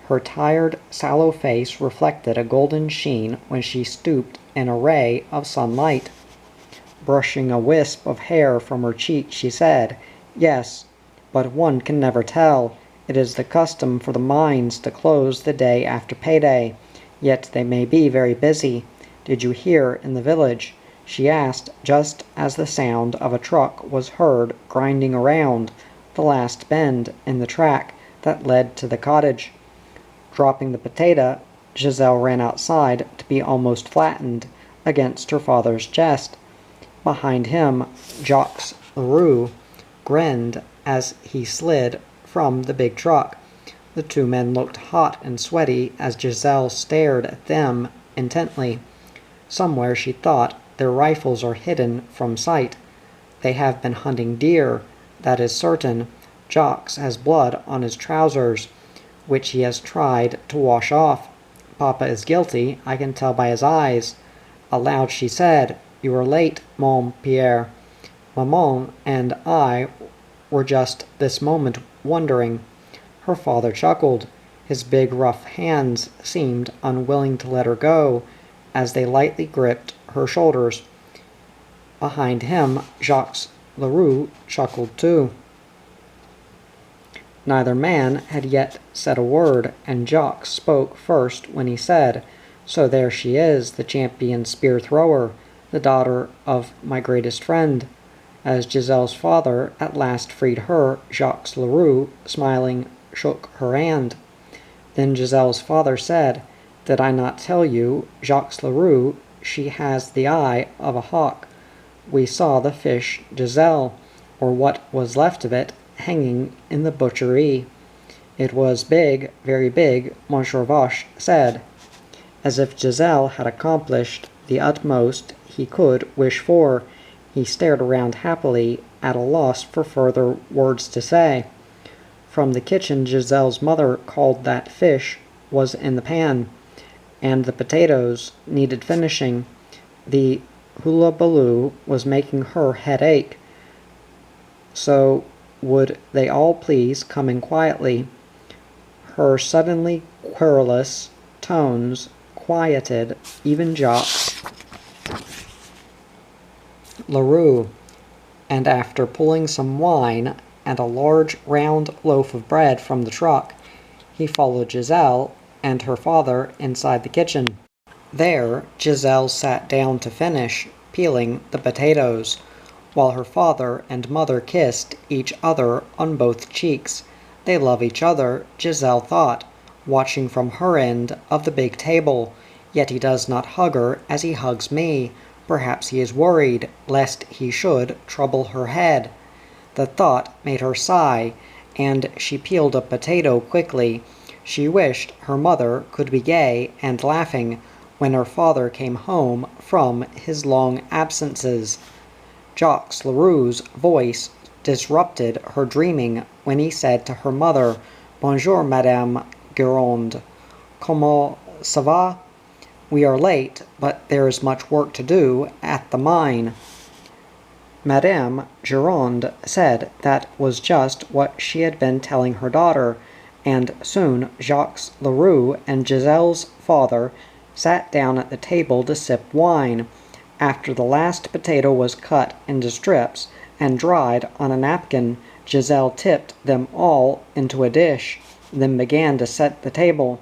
Speaker 1: Her tired, sallow face reflected a golden sheen when she stooped in a ray of sunlight. Brushing a wisp of hair from her cheek, she said, "Yes, but one can never tell. It is the custom for the mines to close the day after payday, yet they may be very busy. Did you hear in the village?" she asked, just as the sound of a truck was heard grinding around the last bend in the track that led to the cottage. Dropping the potato, Giselle ran outside to be almost flattened against her father's chest. Behind him, Jacques Leroux grinned as he slid from the big truck. The two men looked hot and sweaty as Giselle stared at them intently. Somewhere, she thought, their rifles are hidden from sight. They have been hunting deer, that is certain. Jacques has blood on his trousers, which he has tried to wash off. Papa is guilty, I can tell by his eyes. Aloud she said, "You are late, mon Pierre. Maman and I were just this moment wondering." Her father chuckled. His big rough hands seemed unwilling to let her go, as they lightly gripped her shoulders. Behind him, Jacques Leroux chuckled too. Neither man had yet said a word, and Jacques spoke first when he said, "So there she is, the champion spear-thrower, the daughter of my greatest friend." As Giselle's father at last freed her, Jacques Leroux, smiling, shook her hand. Then Giselle's father said, "Did I not tell you, Jacques Leroux, she has the eye of a hawk? We saw the fish Giselle, or what was left of it, hanging in the butchery. It was big, very big," Monsieur Vache said, as if Giselle had accomplished the utmost he could wish for. He stared around happily, at a loss for further words to say. From the kitchen, Giselle's mother called that fish was in the pan, and the potatoes needed finishing. The hullabaloo was making her head ache. So would they all please come in quietly? Her suddenly querulous tones quieted even Jacques Leroux, and after pulling some wine and a large round loaf of bread from the truck, he followed Giselle and her father inside the kitchen. There, Giselle sat down to finish peeling the potatoes, while her father and mother kissed each other on both cheeks. They love each other, Giselle thought, watching from her end of the big table, yet he does not hug her as he hugs me. Perhaps he is worried lest he should trouble her head. The thought made her sigh, and she peeled a potato quickly. She wished her mother could be gay and laughing when her father came home from his long absences. Jacques Leroux's voice disrupted her dreaming when he said to her mother, "Bonjour, Madame Guérande. Comment ça va? We are late, but there is much work to do at the mine." Madame Guérande said that was just what she had been telling her daughter, and soon Jacques Leroux and Giselle's father sat down at the table to sip wine. After the last potato was cut into strips and dried on a napkin, Giselle tipped them all into a dish, then began to set the table.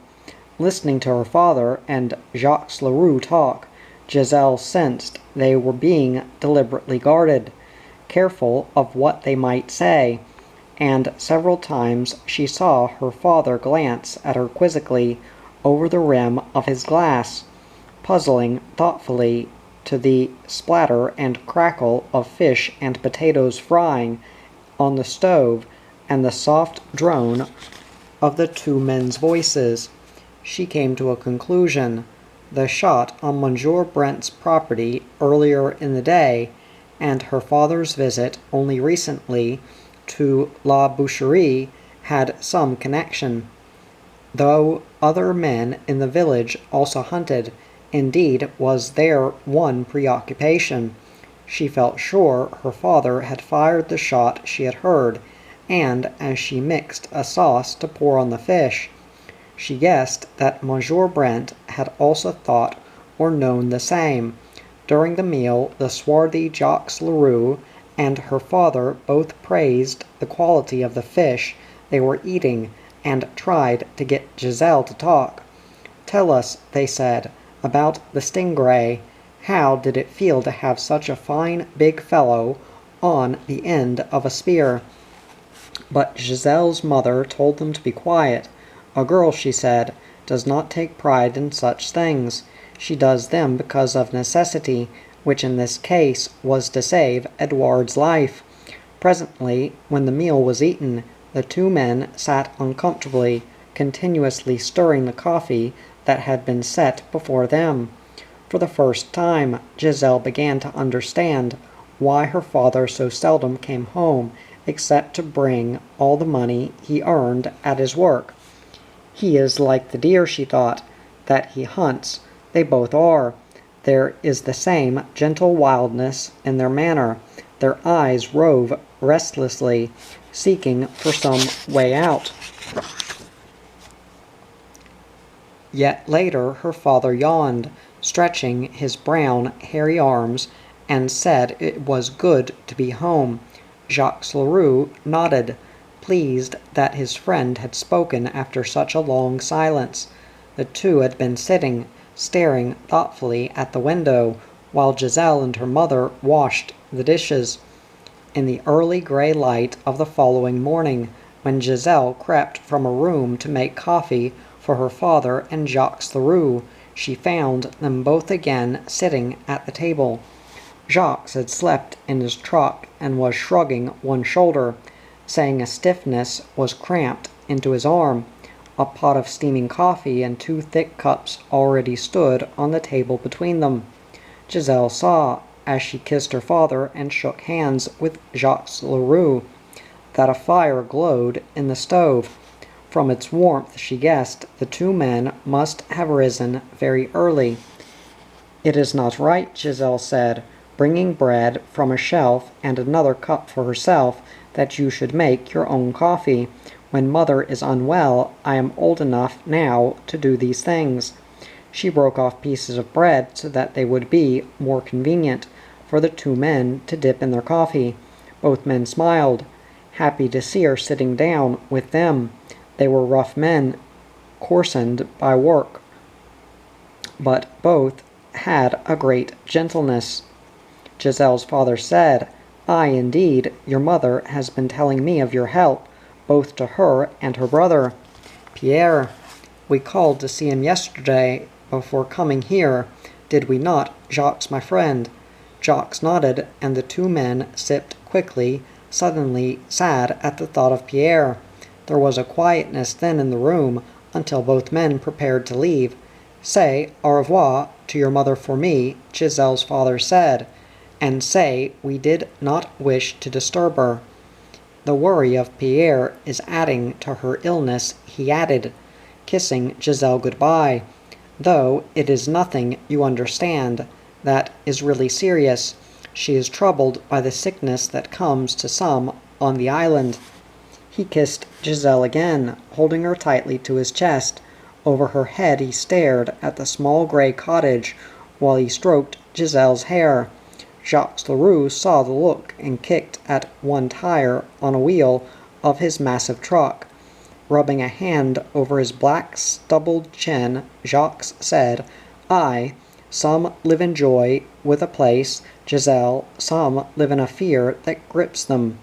Speaker 1: Listening to her father and Jacques Leroux talk, Giselle sensed they were being deliberately guarded, careful of what they might say, and several times she saw her father glance at her quizzically over the rim of his glass, puzzling thoughtfully to the splatter and crackle of fish and potatoes frying on the stove and the soft drone of the two men's voices. She came to a conclusion. The shot on Monsieur Brent's property earlier in the day, and her father's visit only recently to La Boucherie had some connection, though other men in the village also hunted. Indeed, was their one preoccupation. She felt sure her father had fired the shot she had heard, and as she mixed a sauce to pour on the fish, she guessed that Monsieur Brent had also thought or known the same. During the meal, the swarthy Jacques Leroux and her father both praised the quality of the fish they were eating and tried to get Giselle to talk. "Tell us," they said, "about the stingray. How did it feel to have such a fine big fellow on the end of a spear?" But Giselle's mother told them to be quiet. "A girl," she said, "does not take pride in such things. She does them because of necessity, which in this case was to save Edouard's life." Presently, when the meal was eaten, the two men sat uncomfortably, continuously stirring the coffee that had been set before them. For the first time, Giselle began to understand why her father so seldom came home except to bring all the money he earned at his work. He is like the deer, she thought, that he hunts. They both are. There is the same gentle wildness in their manner. Their eyes rove restlessly, seeking for some way out. Yet later her father yawned, stretching his brown, hairy arms, and said it was good to be home. Jacques Leroux nodded, pleased that his friend had spoken after such a long silence. The two had been sitting, staring thoughtfully at the window, while Giselle and her mother washed the dishes. In the early gray light of the following morning, when Giselle crept from a room to make coffee for her father and Jacques Leroux, she found them both again sitting at the table. Jacques had slept in his truck and was shrugging one shoulder, saying a stiffness was cramped into his arm. A pot of steaming coffee and 2 thick cups already stood on the table between them. Giselle saw, as she kissed her father and shook hands with Jacques Leroux, that a fire glowed in the stove. From its warmth she guessed the 2 men must have risen very early. "It is not right," Giselle said, bringing bread from a shelf and another cup for herself, "that you should make your own coffee. When mother is unwell, I am old enough now to do these things." She broke off pieces of bread so that they would be more convenient for the 2 men to dip in their coffee. Both men smiled, happy to see her sitting down with them. They were rough men, coarsened by work, but both had a great gentleness. Giselle's father said, "Ay, indeed, your mother has been telling me of your help, both to her and her brother, Pierre. We called to see him yesterday before coming here, did we not, Jacques, my friend?" Jacques nodded, and the 2 men sipped quickly, suddenly sad at the thought of Pierre. There was a quietness then in the room until both men prepared to leave. "Say au revoir to your mother for me," Giselle's father said, "and say we did not wish to disturb her. The worry of Pierre is adding to her illness," he added, kissing Giselle good-bye, "though it is nothing, you understand, that is really serious. She is troubled by the sickness that comes to some on the island." He kissed Giselle again, holding her tightly to his chest. Over her head he stared at the small gray cottage while he stroked Giselle's hair. Jacques Leroux saw the look and kicked at one tire on a wheel of his massive truck. Rubbing a hand over his black stubbled chin, Jacques said, "Aye, some live in joy with a place, Giselle, some live in a fear that grips them.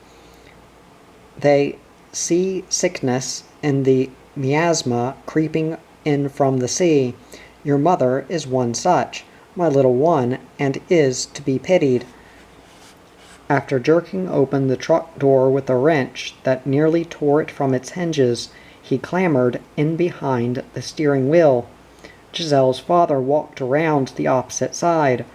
Speaker 1: They see sickness in the miasma creeping in from the sea. Your mother is one such, my little one, and is to be pitied." After jerking open the truck door with a wrench that nearly tore it from its hinges, he clambered in behind the steering wheel. Giselle's father walked around the opposite side,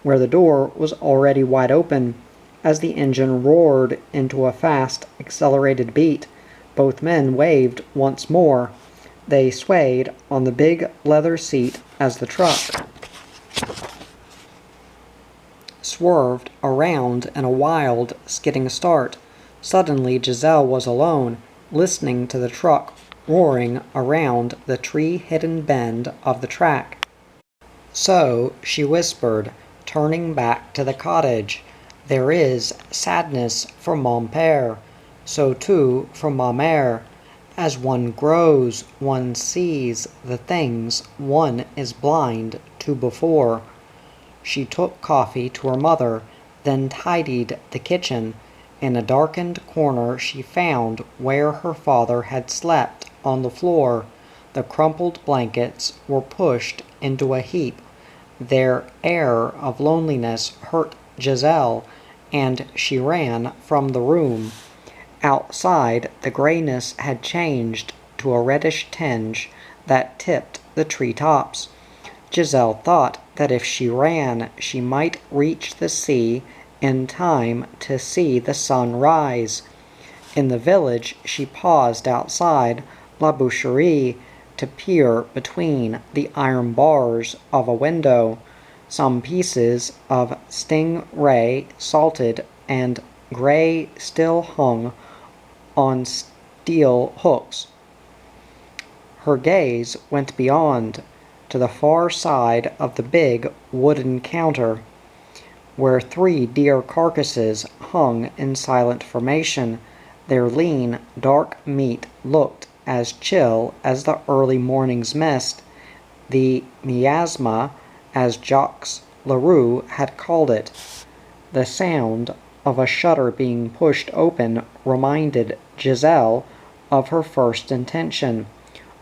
Speaker 1: where the door was already wide open. As the engine roared into a fast, accelerated beat, both men waved once more. They swayed on the big leather seat as the truck swerved around in a wild, skidding start. Suddenly Giselle was alone, listening to the truck roaring around the tree-hidden bend of the track. "So," she whispered, turning back to the cottage, "there is sadness for mon père, so too for ma mère. As one grows, one sees the things one is blind to before." She took coffee to her mother, then tidied the kitchen. In a darkened corner she found where her father had slept on the floor. The crumpled blankets were pushed into a heap. Their air of loneliness hurt Giselle, and she ran from the room. Outside, the grayness had changed to a reddish tinge that tipped the tree-tops. Giselle thought that if she ran, she might reach the sea in time to see the sun rise. In the village, she paused outside La Boucherie to peer between the iron bars of a window. Some pieces of stingray, salted and gray, still hung on steel hooks. Her gaze went beyond, to the far side of the big wooden counter, where 3 deer carcasses hung in silent formation. Their lean, dark meat looked as chill as the early morning's mist. The miasma, as Jacques Leroux had called it. The sound of a shutter being pushed open reminded Giselle of her first intention.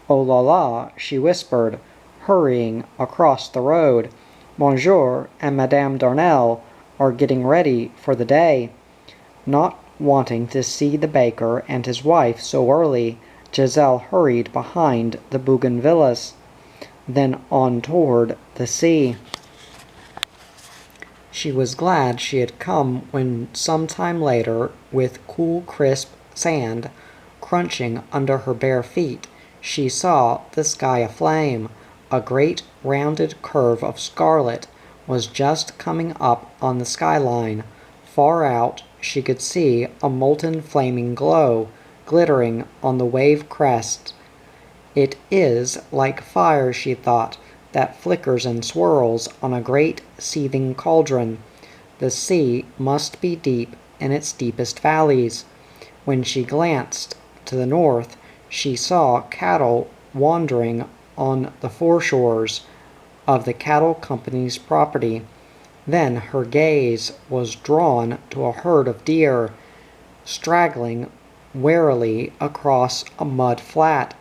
Speaker 1: "Oh la la," she whispered, hurrying across the road. "Monsieur and Madame Darnel are getting ready for the day." Not wanting to see the baker and his wife so early, Giselle hurried behind the bougainvilleas, then on toward the sea. She was glad she had come when some time later, with cool crisp sand crunching under her bare feet, she saw the sky aflame. A great rounded curve of scarlet was just coming up on the skyline. Far out she could see a molten flaming glow glittering on the wave crest. It is like fire, she thought, that flickers and swirls on a great seething cauldron. The sea must be deep in its deepest valleys. When she glanced to the north, she saw cattle wandering on the foreshores of the cattle company's property. Then her gaze was drawn to a herd of deer, straggling warily across a mud flat,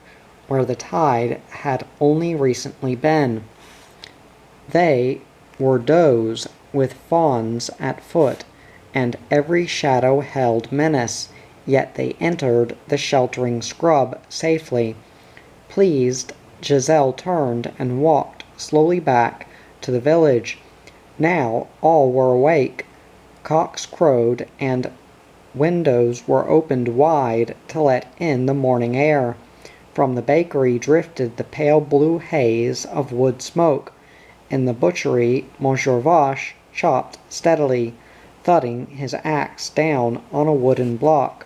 Speaker 1: where the tide had only recently been. They were does with fawns at foot, and every shadow held menace, yet they entered the sheltering scrub safely. Pleased, Giselle turned and walked slowly back to the village. Now all were awake. Cocks crowed and windows were opened wide to let in the morning air. From the bakery drifted the pale blue haze of wood smoke. In the butchery, Monsieur Vache chopped steadily, thudding his axe down on a wooden block.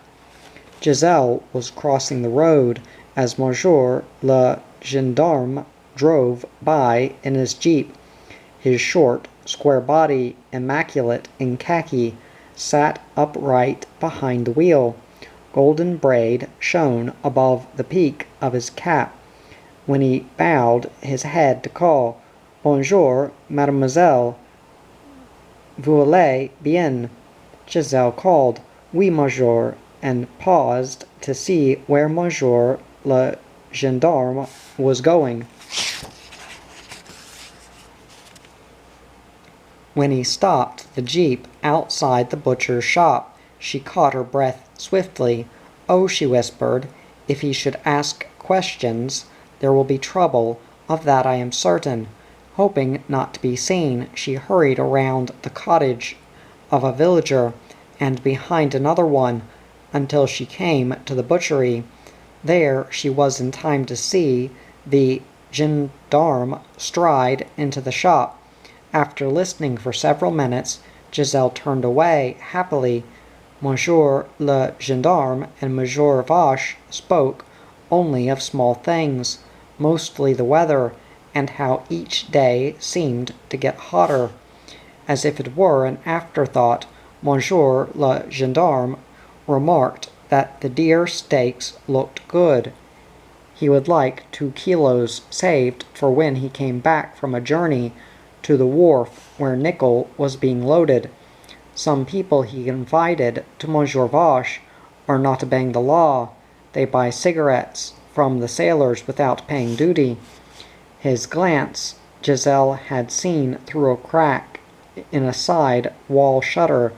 Speaker 1: Giselle was crossing the road as Monsieur le gendarme drove by in his jeep. His short, square body, immaculate in khaki, sat upright behind the wheel. Golden braid shone above the peak of his cap. When he bowed his head to call, "Bonjour, mademoiselle. Vous allez bien?" Giselle called, "Oui, monsieur," and paused to see where Monsieur le gendarme was going. When he stopped the jeep outside the butcher's shop, she caught her breath swiftly. "Oh," she whispered, "if he should ask questions, there will be trouble, of that I am certain." Hoping not to be seen, she hurried around the cottage of a villager and behind another one until she came to the butchery. There she was in time to see the gendarme stride into the shop. After listening for several minutes, Giselle turned away happily. Monsieur le gendarme and Monsieur Vache spoke only of small things, mostly the weather, and how each day seemed to get hotter. As if it were an afterthought, Monsieur le gendarme remarked that the deer steaks looked good. He would like 2 kilos saved for when he came back from a journey to the wharf where nickel was being loaded. Some people he invited to Monsieur Vache are not obeying the law. They buy cigarettes from the sailors without paying duty. His glance, Giselle had seen through a crack in a side wall shutter,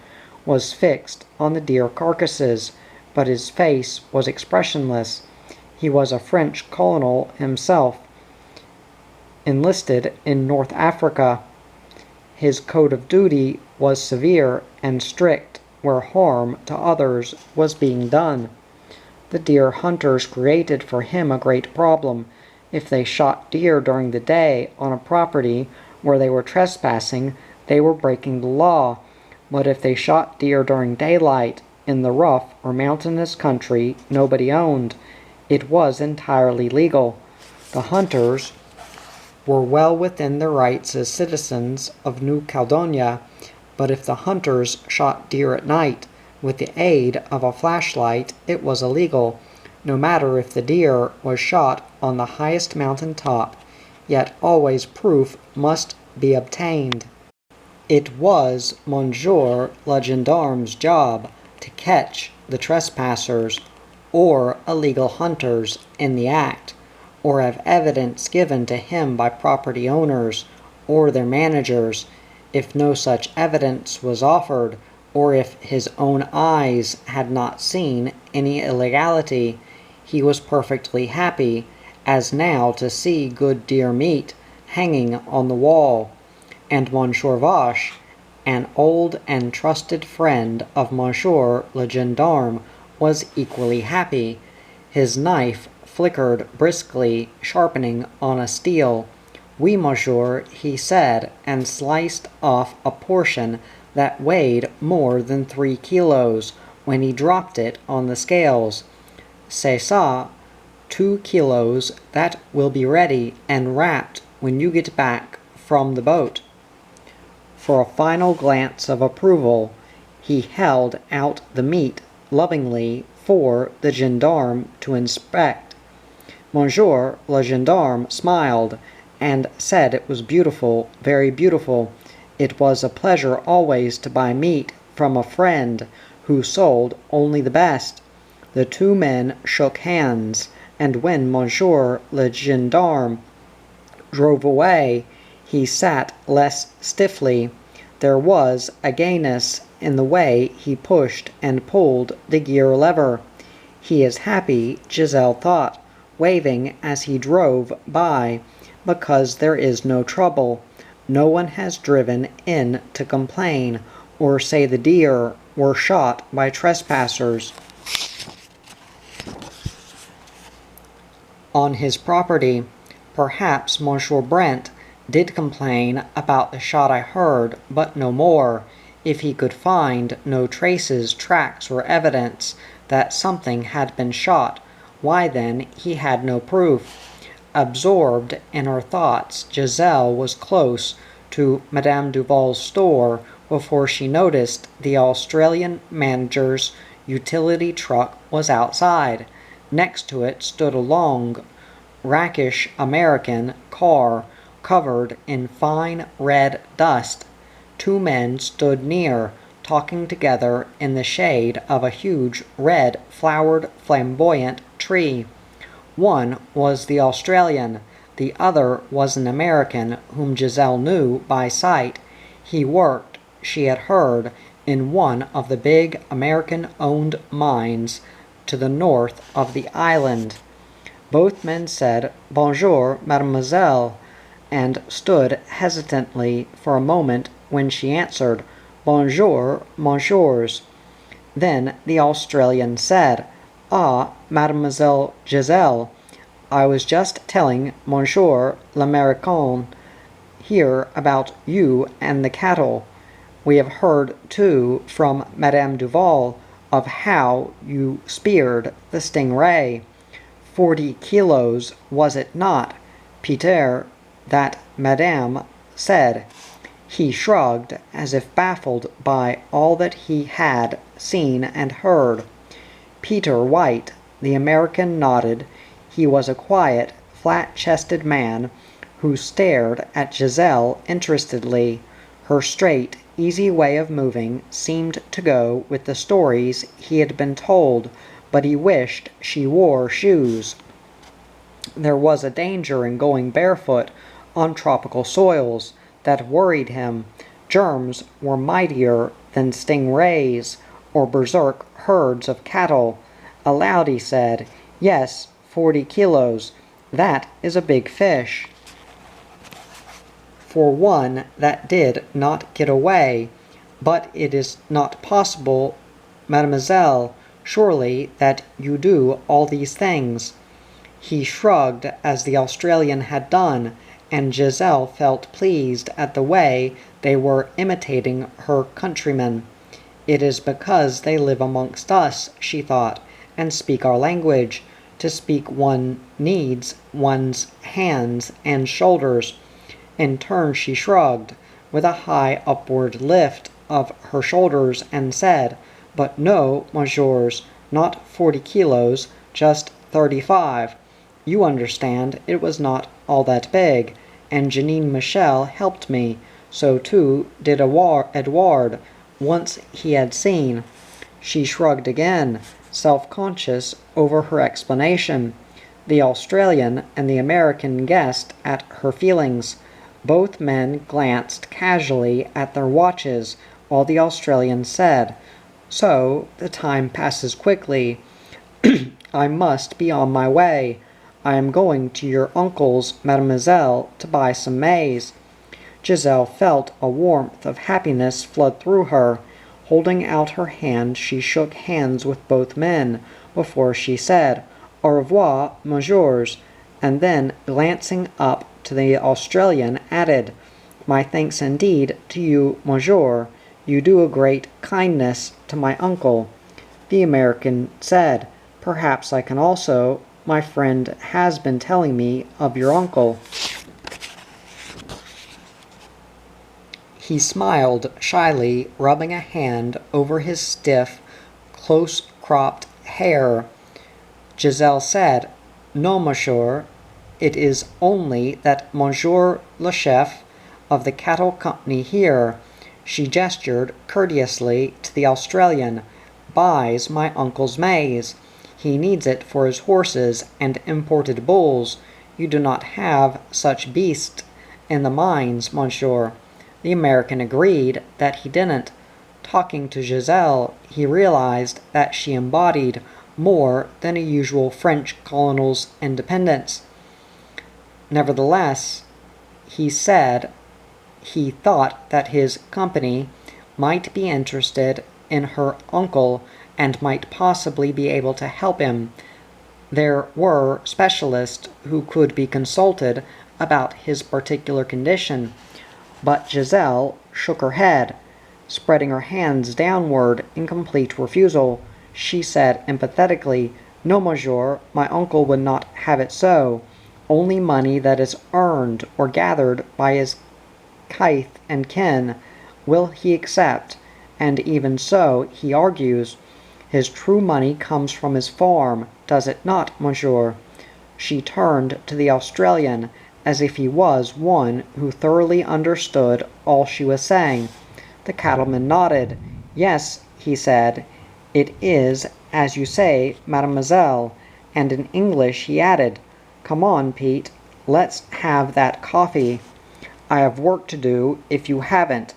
Speaker 1: was fixed on the deer carcasses, but his face was expressionless. He was a French colonel himself, enlisted in North Africa. His code of duty was severe and strict where harm to others was being done. The deer hunters created for him a great problem. If they shot deer during the day on a property where they were trespassing, they were breaking the law. But if they shot deer during daylight in the rough or mountainous country nobody owned, it was entirely legal. The hunters were well within their rights as citizens of New Caledonia, but if the hunters shot deer at night with the aid of a flashlight, it was illegal, no matter if the deer was shot on the highest mountain top, yet always proof must be obtained. It was Monsieur le Gendarme's job to catch the trespassers or illegal hunters in the act, or have evidence given to him by property owners or their managers. If no such evidence was offered, or if his own eyes had not seen any illegality, he was perfectly happy, as now to see good deer meat hanging on the wall. And Monsieur Vache, an old and trusted friend of Monsieur le Gendarme, was equally happy. His knife flickered briskly, sharpening on a steel. "Oui, monsieur," he said, and sliced off a portion that weighed more than 3 kilos when he dropped it on the scales. "C'est ça, 2 kilos that will be ready and wrapped when you get back from the boat." For a final glance of approval, he held out the meat lovingly for the gendarme to inspect. Monsieur le Gendarme smiled and said it was beautiful, very beautiful. It was a pleasure always to buy meat from a friend who sold only the best. The two men shook hands, and when Monsieur le Gendarme drove away, he sat less stiffly. There was a gayness in the way he pushed and pulled the gear lever. He is happy, Giselle thought, waving as he drove by, because there is no trouble. No one has driven in to complain or say the deer were shot by trespassers on his property. Perhaps Monsieur Brent did complain about the shot I heard, but no more. If he could find no traces, tracks, or evidence that something had been shot, why then he had no proof. Absorbed in her thoughts, Giselle was close to Madame Duval's store before she noticed the Australian manager's utility truck was outside. Next to it stood a long, rakish American car covered in fine red dust. Two men stood near, talking together in the shade of a huge red flowered flamboyant tree. One was the Australian, the other was an American whom Giselle knew by sight. He worked, she had heard, in one of the big American-owned mines to the north of the island. Both men said, "Bonjour, mademoiselle," and stood hesitantly for a moment when she answered, "Bonjour, monsieurs." Then the Australian said, "Ah, Mademoiselle Giselle, I was just telling Monsieur l'Américain here about you and the cattle. We have heard, too, from Madame Duval of how you speared the stingray. 40 kilos, was it not, Peter, that Madame said?" He shrugged, as if baffled by all that he had seen and heard. Peter White, the American, nodded. He was a quiet, flat-chested man who stared at Giselle interestedly. Her straight, easy way of moving seemed to go with the stories he had been told, but he wished she wore shoes. There was a danger in going barefoot on tropical soils that worried him. Germs were mightier than stingrays or berserk herds of cattle. Aloud he said, "Yes, 40 kilos. That is a big fish. For one that did not get away. But it is not possible, mademoiselle, surely, that you do all these things." He shrugged as the Australian had done, and Giselle felt pleased at the way they were imitating her countrymen. "It is because they live amongst us," she thought, "and speak our language. To speak one needs one's hands and shoulders." In turn she shrugged, with a high upward lift of her shoulders, and said, "But no, messieurs, not 40 kilos, just 35. You understand, it was not all that big, and Janine Michel helped me, so too did Edouard, once he had seen." She shrugged again, self-conscious over her explanation. The Australian and the American guessed at her feelings. Both men glanced casually at their watches, while the Australian said, "So, the time passes quickly. I must be on my way. I am going to your uncle's, mademoiselle, to buy some maize." Giselle felt a warmth of happiness flood through her. Holding out her hand, she shook hands with both men, before she said, "Au revoir, messieurs," and then, glancing up to the Australian, added, "My thanks indeed to you, monsieur. You do a great kindness to my uncle." The American said, "Perhaps I can also. My friend has been telling me of your uncle." He smiled shyly, rubbing a hand over his stiff, close-cropped hair. Giselle said, "No, monsieur. It is only that monsieur le chef of the cattle company here," she gestured courteously to the Australian, "buys my uncle's maize. He needs it for his horses and imported bulls. You do not have such beasts in the mines, monsieur." The American agreed that he didn't. Talking to Giselle, he realized that she embodied more than a usual French colonel's independence. Nevertheless, he said he thought that his company might be interested in her uncle and might possibly be able to help him. There were specialists who could be consulted about his particular condition. But Giselle shook her head, spreading her hands downward in complete refusal. She said emphatically, "No, monsieur, my uncle would not have it so. Only money that is earned or gathered by his kith and kin will he accept, and even so, he argues, his true money comes from his farm, does it not, monsieur?" She turned to the Australian, as if he was one who thoroughly understood all she was saying. The cattleman nodded. "Yes," he said, "it is as you say, mademoiselle," and in English he added, "Come on, Pete, let's have that coffee. I have work to do if you haven't."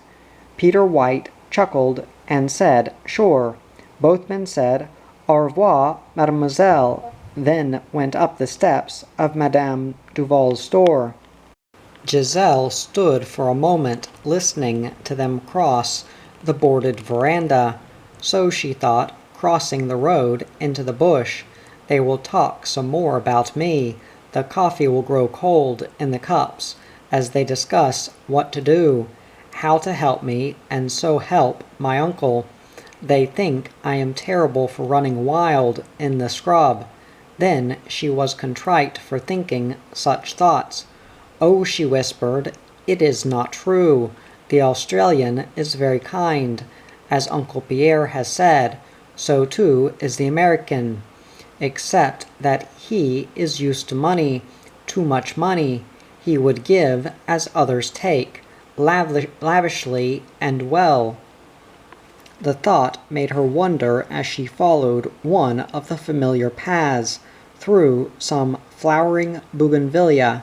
Speaker 1: Peter White chuckled and said, "Sure." Both men said, "Au revoir, mademoiselle," then went up the steps of Madame Duval's store. Giselle stood for a moment listening to them cross the boarded veranda. So she thought, crossing the road into the bush, "They will talk some more about me. The coffee will grow cold in the cups as they discuss what to do, how to help me, and so help my uncle. They think I am terrible for running wild in the scrub." Then she was contrite for thinking such thoughts. "Oh," she whispered, "it is not true. The Australian is very kind. As Uncle Pierre has said, so too is the American. Except that he is used to money, too much money. He would give as others take, lavishly and well." The thought made her wonder as she followed one of the familiar paths through some flowering bougainvillea.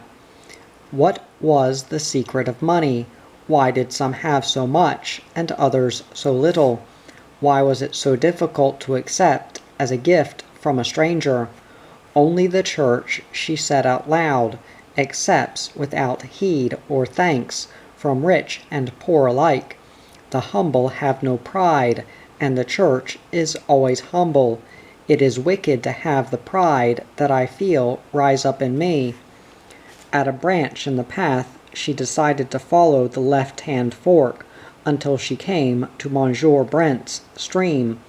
Speaker 1: What was the secret of money? Why did some have so much and others so little? Why was it so difficult to accept as a gift from a stranger? Only the church, she said out loud, accepts without heed or thanks from rich and poor alike. The humble have no pride, and the church is always humble. It is wicked to have the pride that I feel rise up in me. At a branch in the path, she decided to follow the left-hand fork until she came to Monsieur Brent's stream.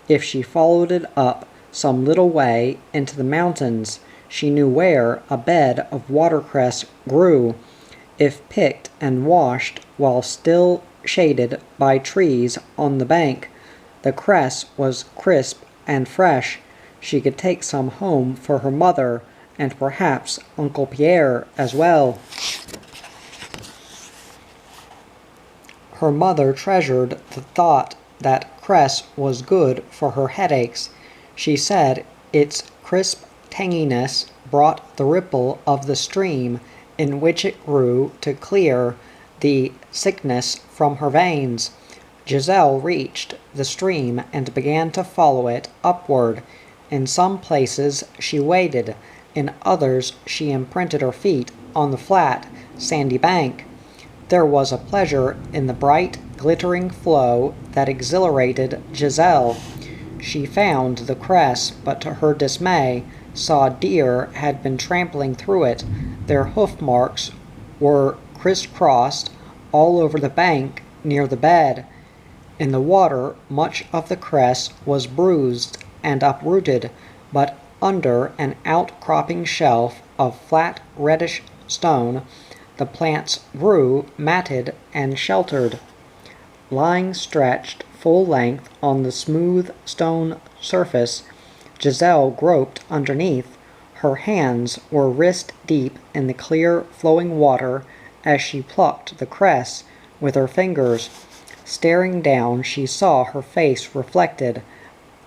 Speaker 1: If she followed it up some little way into the mountains, she knew where a bed of watercress grew. If picked and washed while still shaded by trees on the bank, the cress was crisp and fresh. She could take some home for her mother, and perhaps Uncle Pierre as well. Her mother treasured the thought that cress was good for her headaches. She said its crisp tanginess brought the ripple of the stream in which it grew to clear the sickness from her veins. Giselle reached the stream and began to follow it upward. In some places she waded, in others she imprinted her feet on the flat, sandy bank. There was a pleasure in the bright, glittering flow that exhilarated Giselle. She found the cress, but to her dismay saw deer had been trampling through it. Their hoof marks were crisscrossed all over the bank near the bed. In the water much of the cress was bruised and uprooted, but under an outcropping shelf of flat reddish stone the plants grew matted and sheltered. Lying stretched full length on the smooth stone surface, Giselle groped underneath. Her hands were wrist deep in the clear flowing water as she plucked the cress with her fingers. Staring down, she saw her face reflected.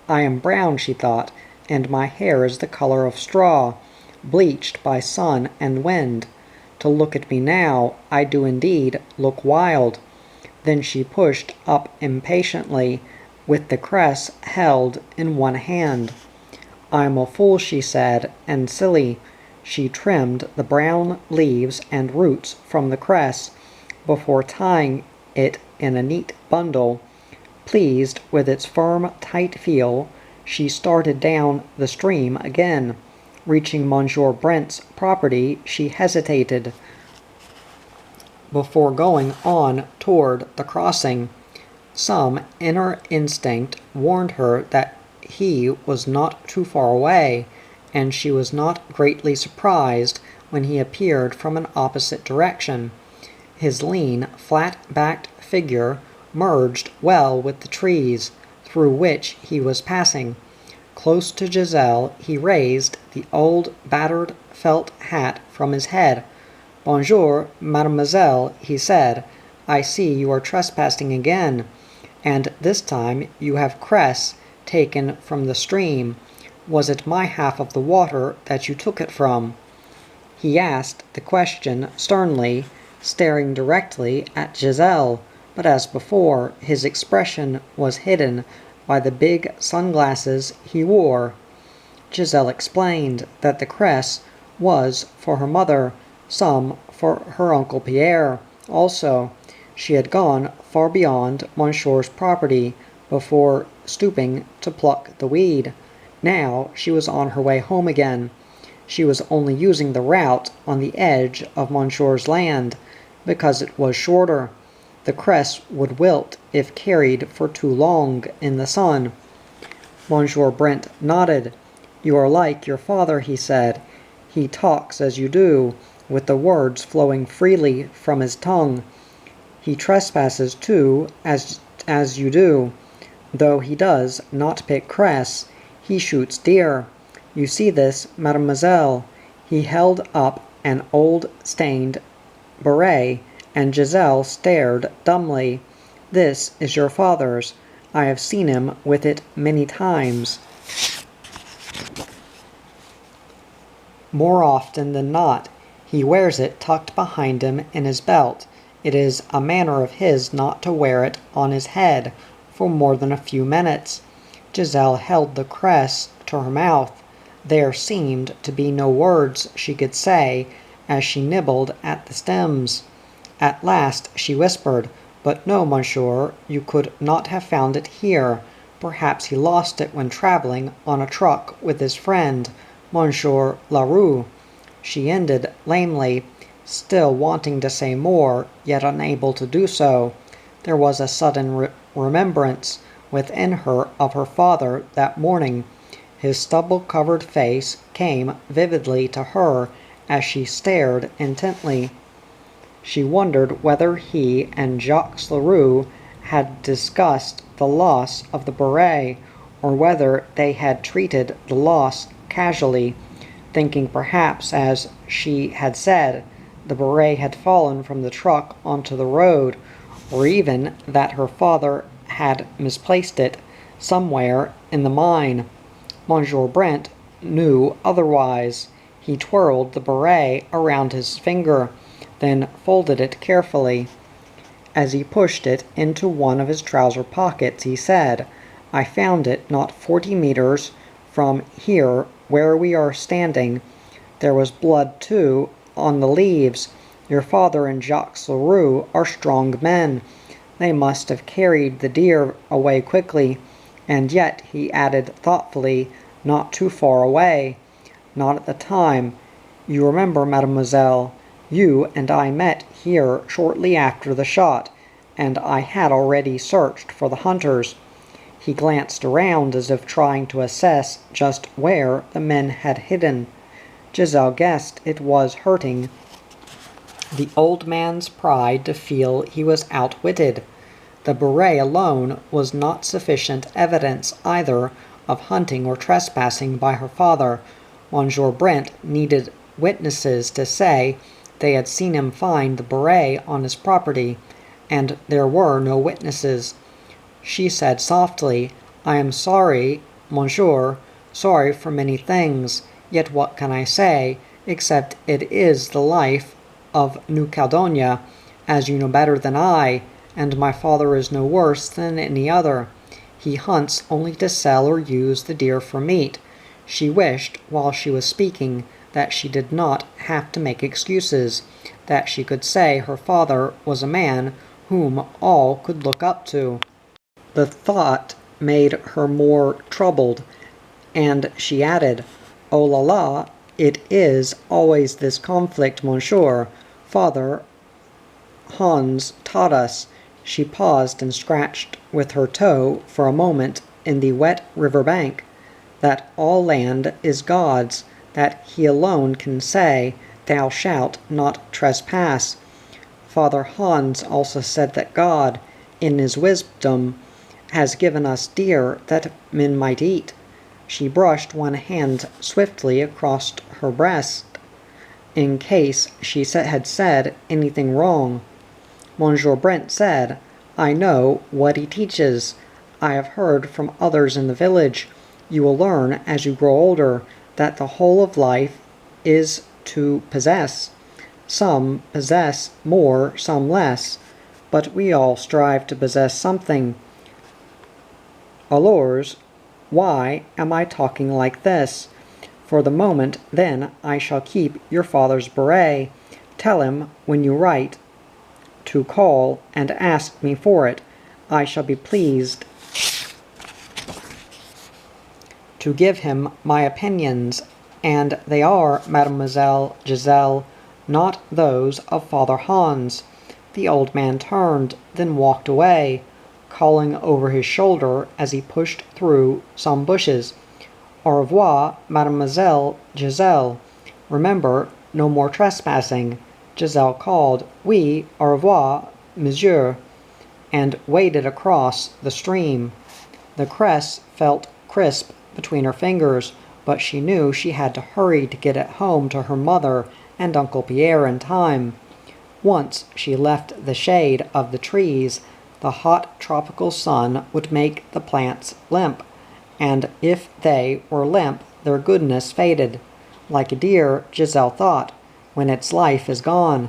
Speaker 1: I am brown, she thought, and my hair is the color of straw, bleached by sun and wind. To look at me now, I do indeed look wild. Then she pushed up impatiently, with the cress held in one hand. I'm a fool, she said, and silly. She trimmed the brown leaves and roots from the cress before tying it in a neat bundle. Pleased with its firm, tight feel, she started down the stream again. Reaching Monsieur Brent's property, she hesitated before going on toward the crossing. Some inner instinct warned her that he was not too far away, and she was not greatly surprised when he appeared from an opposite direction. His lean, flat-backed figure merged well with the trees through which he was passing. Close to Giselle, he raised the old battered felt hat from his head. Bonjour, mademoiselle, he said. I see you are trespassing again, and this time you have cress taken from the stream. Was it my half of the water that you took it from? He asked the question sternly, staring directly at Giselle, but as before, his expression was hidden by the big sunglasses he wore. Giselle explained that the cress was for her mother, some for her Uncle Pierre also. She had gone far beyond Monsieur's property before stooping to pluck the weed. Now she was on her way home again. She was only using the route on the edge of Monsieur's land, because it was shorter. The cress would wilt if carried for too long in the sun. Monsieur Brent nodded. You are like your father, he said. He talks as you do, with the words flowing freely from his tongue. He trespasses too, as you do, though he does not pick cress. He shoots deer. You see this, mademoiselle? He held up an old stained beret, and Giselle stared dumbly. This is your father's. I have seen him with it many times. More often than not, he wears it tucked behind him in his belt. It is a manner of his not to wear it on his head for more than a few minutes. Giselle held the cress to her mouth. There seemed to be no words she could say as she nibbled at the stems. At last she whispered, "But no, monsieur, you could not have found it here. Perhaps he lost it when traveling on a truck with his friend, Monsieur Larue." She ended lamely, still wanting to say more, yet unable to do so. There was a sudden remembrance within her of her father that morning. His stubble-covered face came vividly to her as she stared intently. She wondered whether he and Jacques Larue had discussed the loss of the beret, or whether they had treated the loss casually, thinking perhaps, as she had said, the beret had fallen from the truck onto the road, or even that her father had misplaced it somewhere in the mine. Monsieur Brent knew otherwise. He twirled the beret around his finger, then folded it carefully. As he pushed it into one of his trouser pockets, he said, "I found it not 40 meters from here where we are standing. There was blood, too, on the leaves. Your father and Jacques Larue are strong men. They must have carried the deer away quickly. And yet," he added thoughtfully, "not too far away. Not at the time. You remember, mademoiselle, you and I met here shortly after the shot, and I had already searched for the hunters." He glanced around as if trying to assess just where the men had hidden. Giselle guessed it was hurting the old man's pride to feel he was outwitted. The beret alone was not sufficient evidence either of hunting or trespassing by her father. Monsieur Brent needed witnesses to say they had seen him find the beret on his property, and there were no witnesses. She said softly, "I am sorry, monsieur, sorry for many things, yet what can I say, except it is the life of New Caledonia, as you know better than I, and my father is no worse than any other. He hunts only to sell or use the deer for meat." She wished, while she was speaking, that she did not have to make excuses, that she could say her father was a man whom all could look up to. The thought made her more troubled, and she added, "Oh la la, it is always this conflict, monsieur. Father Hans taught us." She paused and scratched with her toe for a moment in the wet river bank. "That all land is God's, that he alone can say, 'Thou shalt not trespass.' Father Hans also said that God, in his wisdom, has given us deer that men might eat." She brushed one hand swiftly across her breast, in case she had said anything wrong. Monsieur Brent said, "I know what he teaches. I have heard from others in the village. You will learn as you grow older that the whole of life is to possess. Some possess more, some less, but we all strive to possess something. Alors, why am I talking like this? For the moment, then, I shall keep your father's beret. Tell him, when you write, to call and ask me for it. I shall be pleased to give him my opinions, and they are, Mademoiselle Giselle, not those of Father Hans." The old man turned, then walked away, calling over his shoulder as he pushed through some bushes, "Au revoir, Mademoiselle Giselle. Remember, no more trespassing." Giselle called, "Oui, au revoir, monsieur," and waded across the stream. The cress felt crisp between her fingers, but she knew she had to hurry to get it home to her mother and Uncle Pierre in time. Once she left the shade of the trees, the hot tropical sun would make the plants limp, and if they were limp, their goodness faded. Like a deer, Giselle thought, when its life is gone.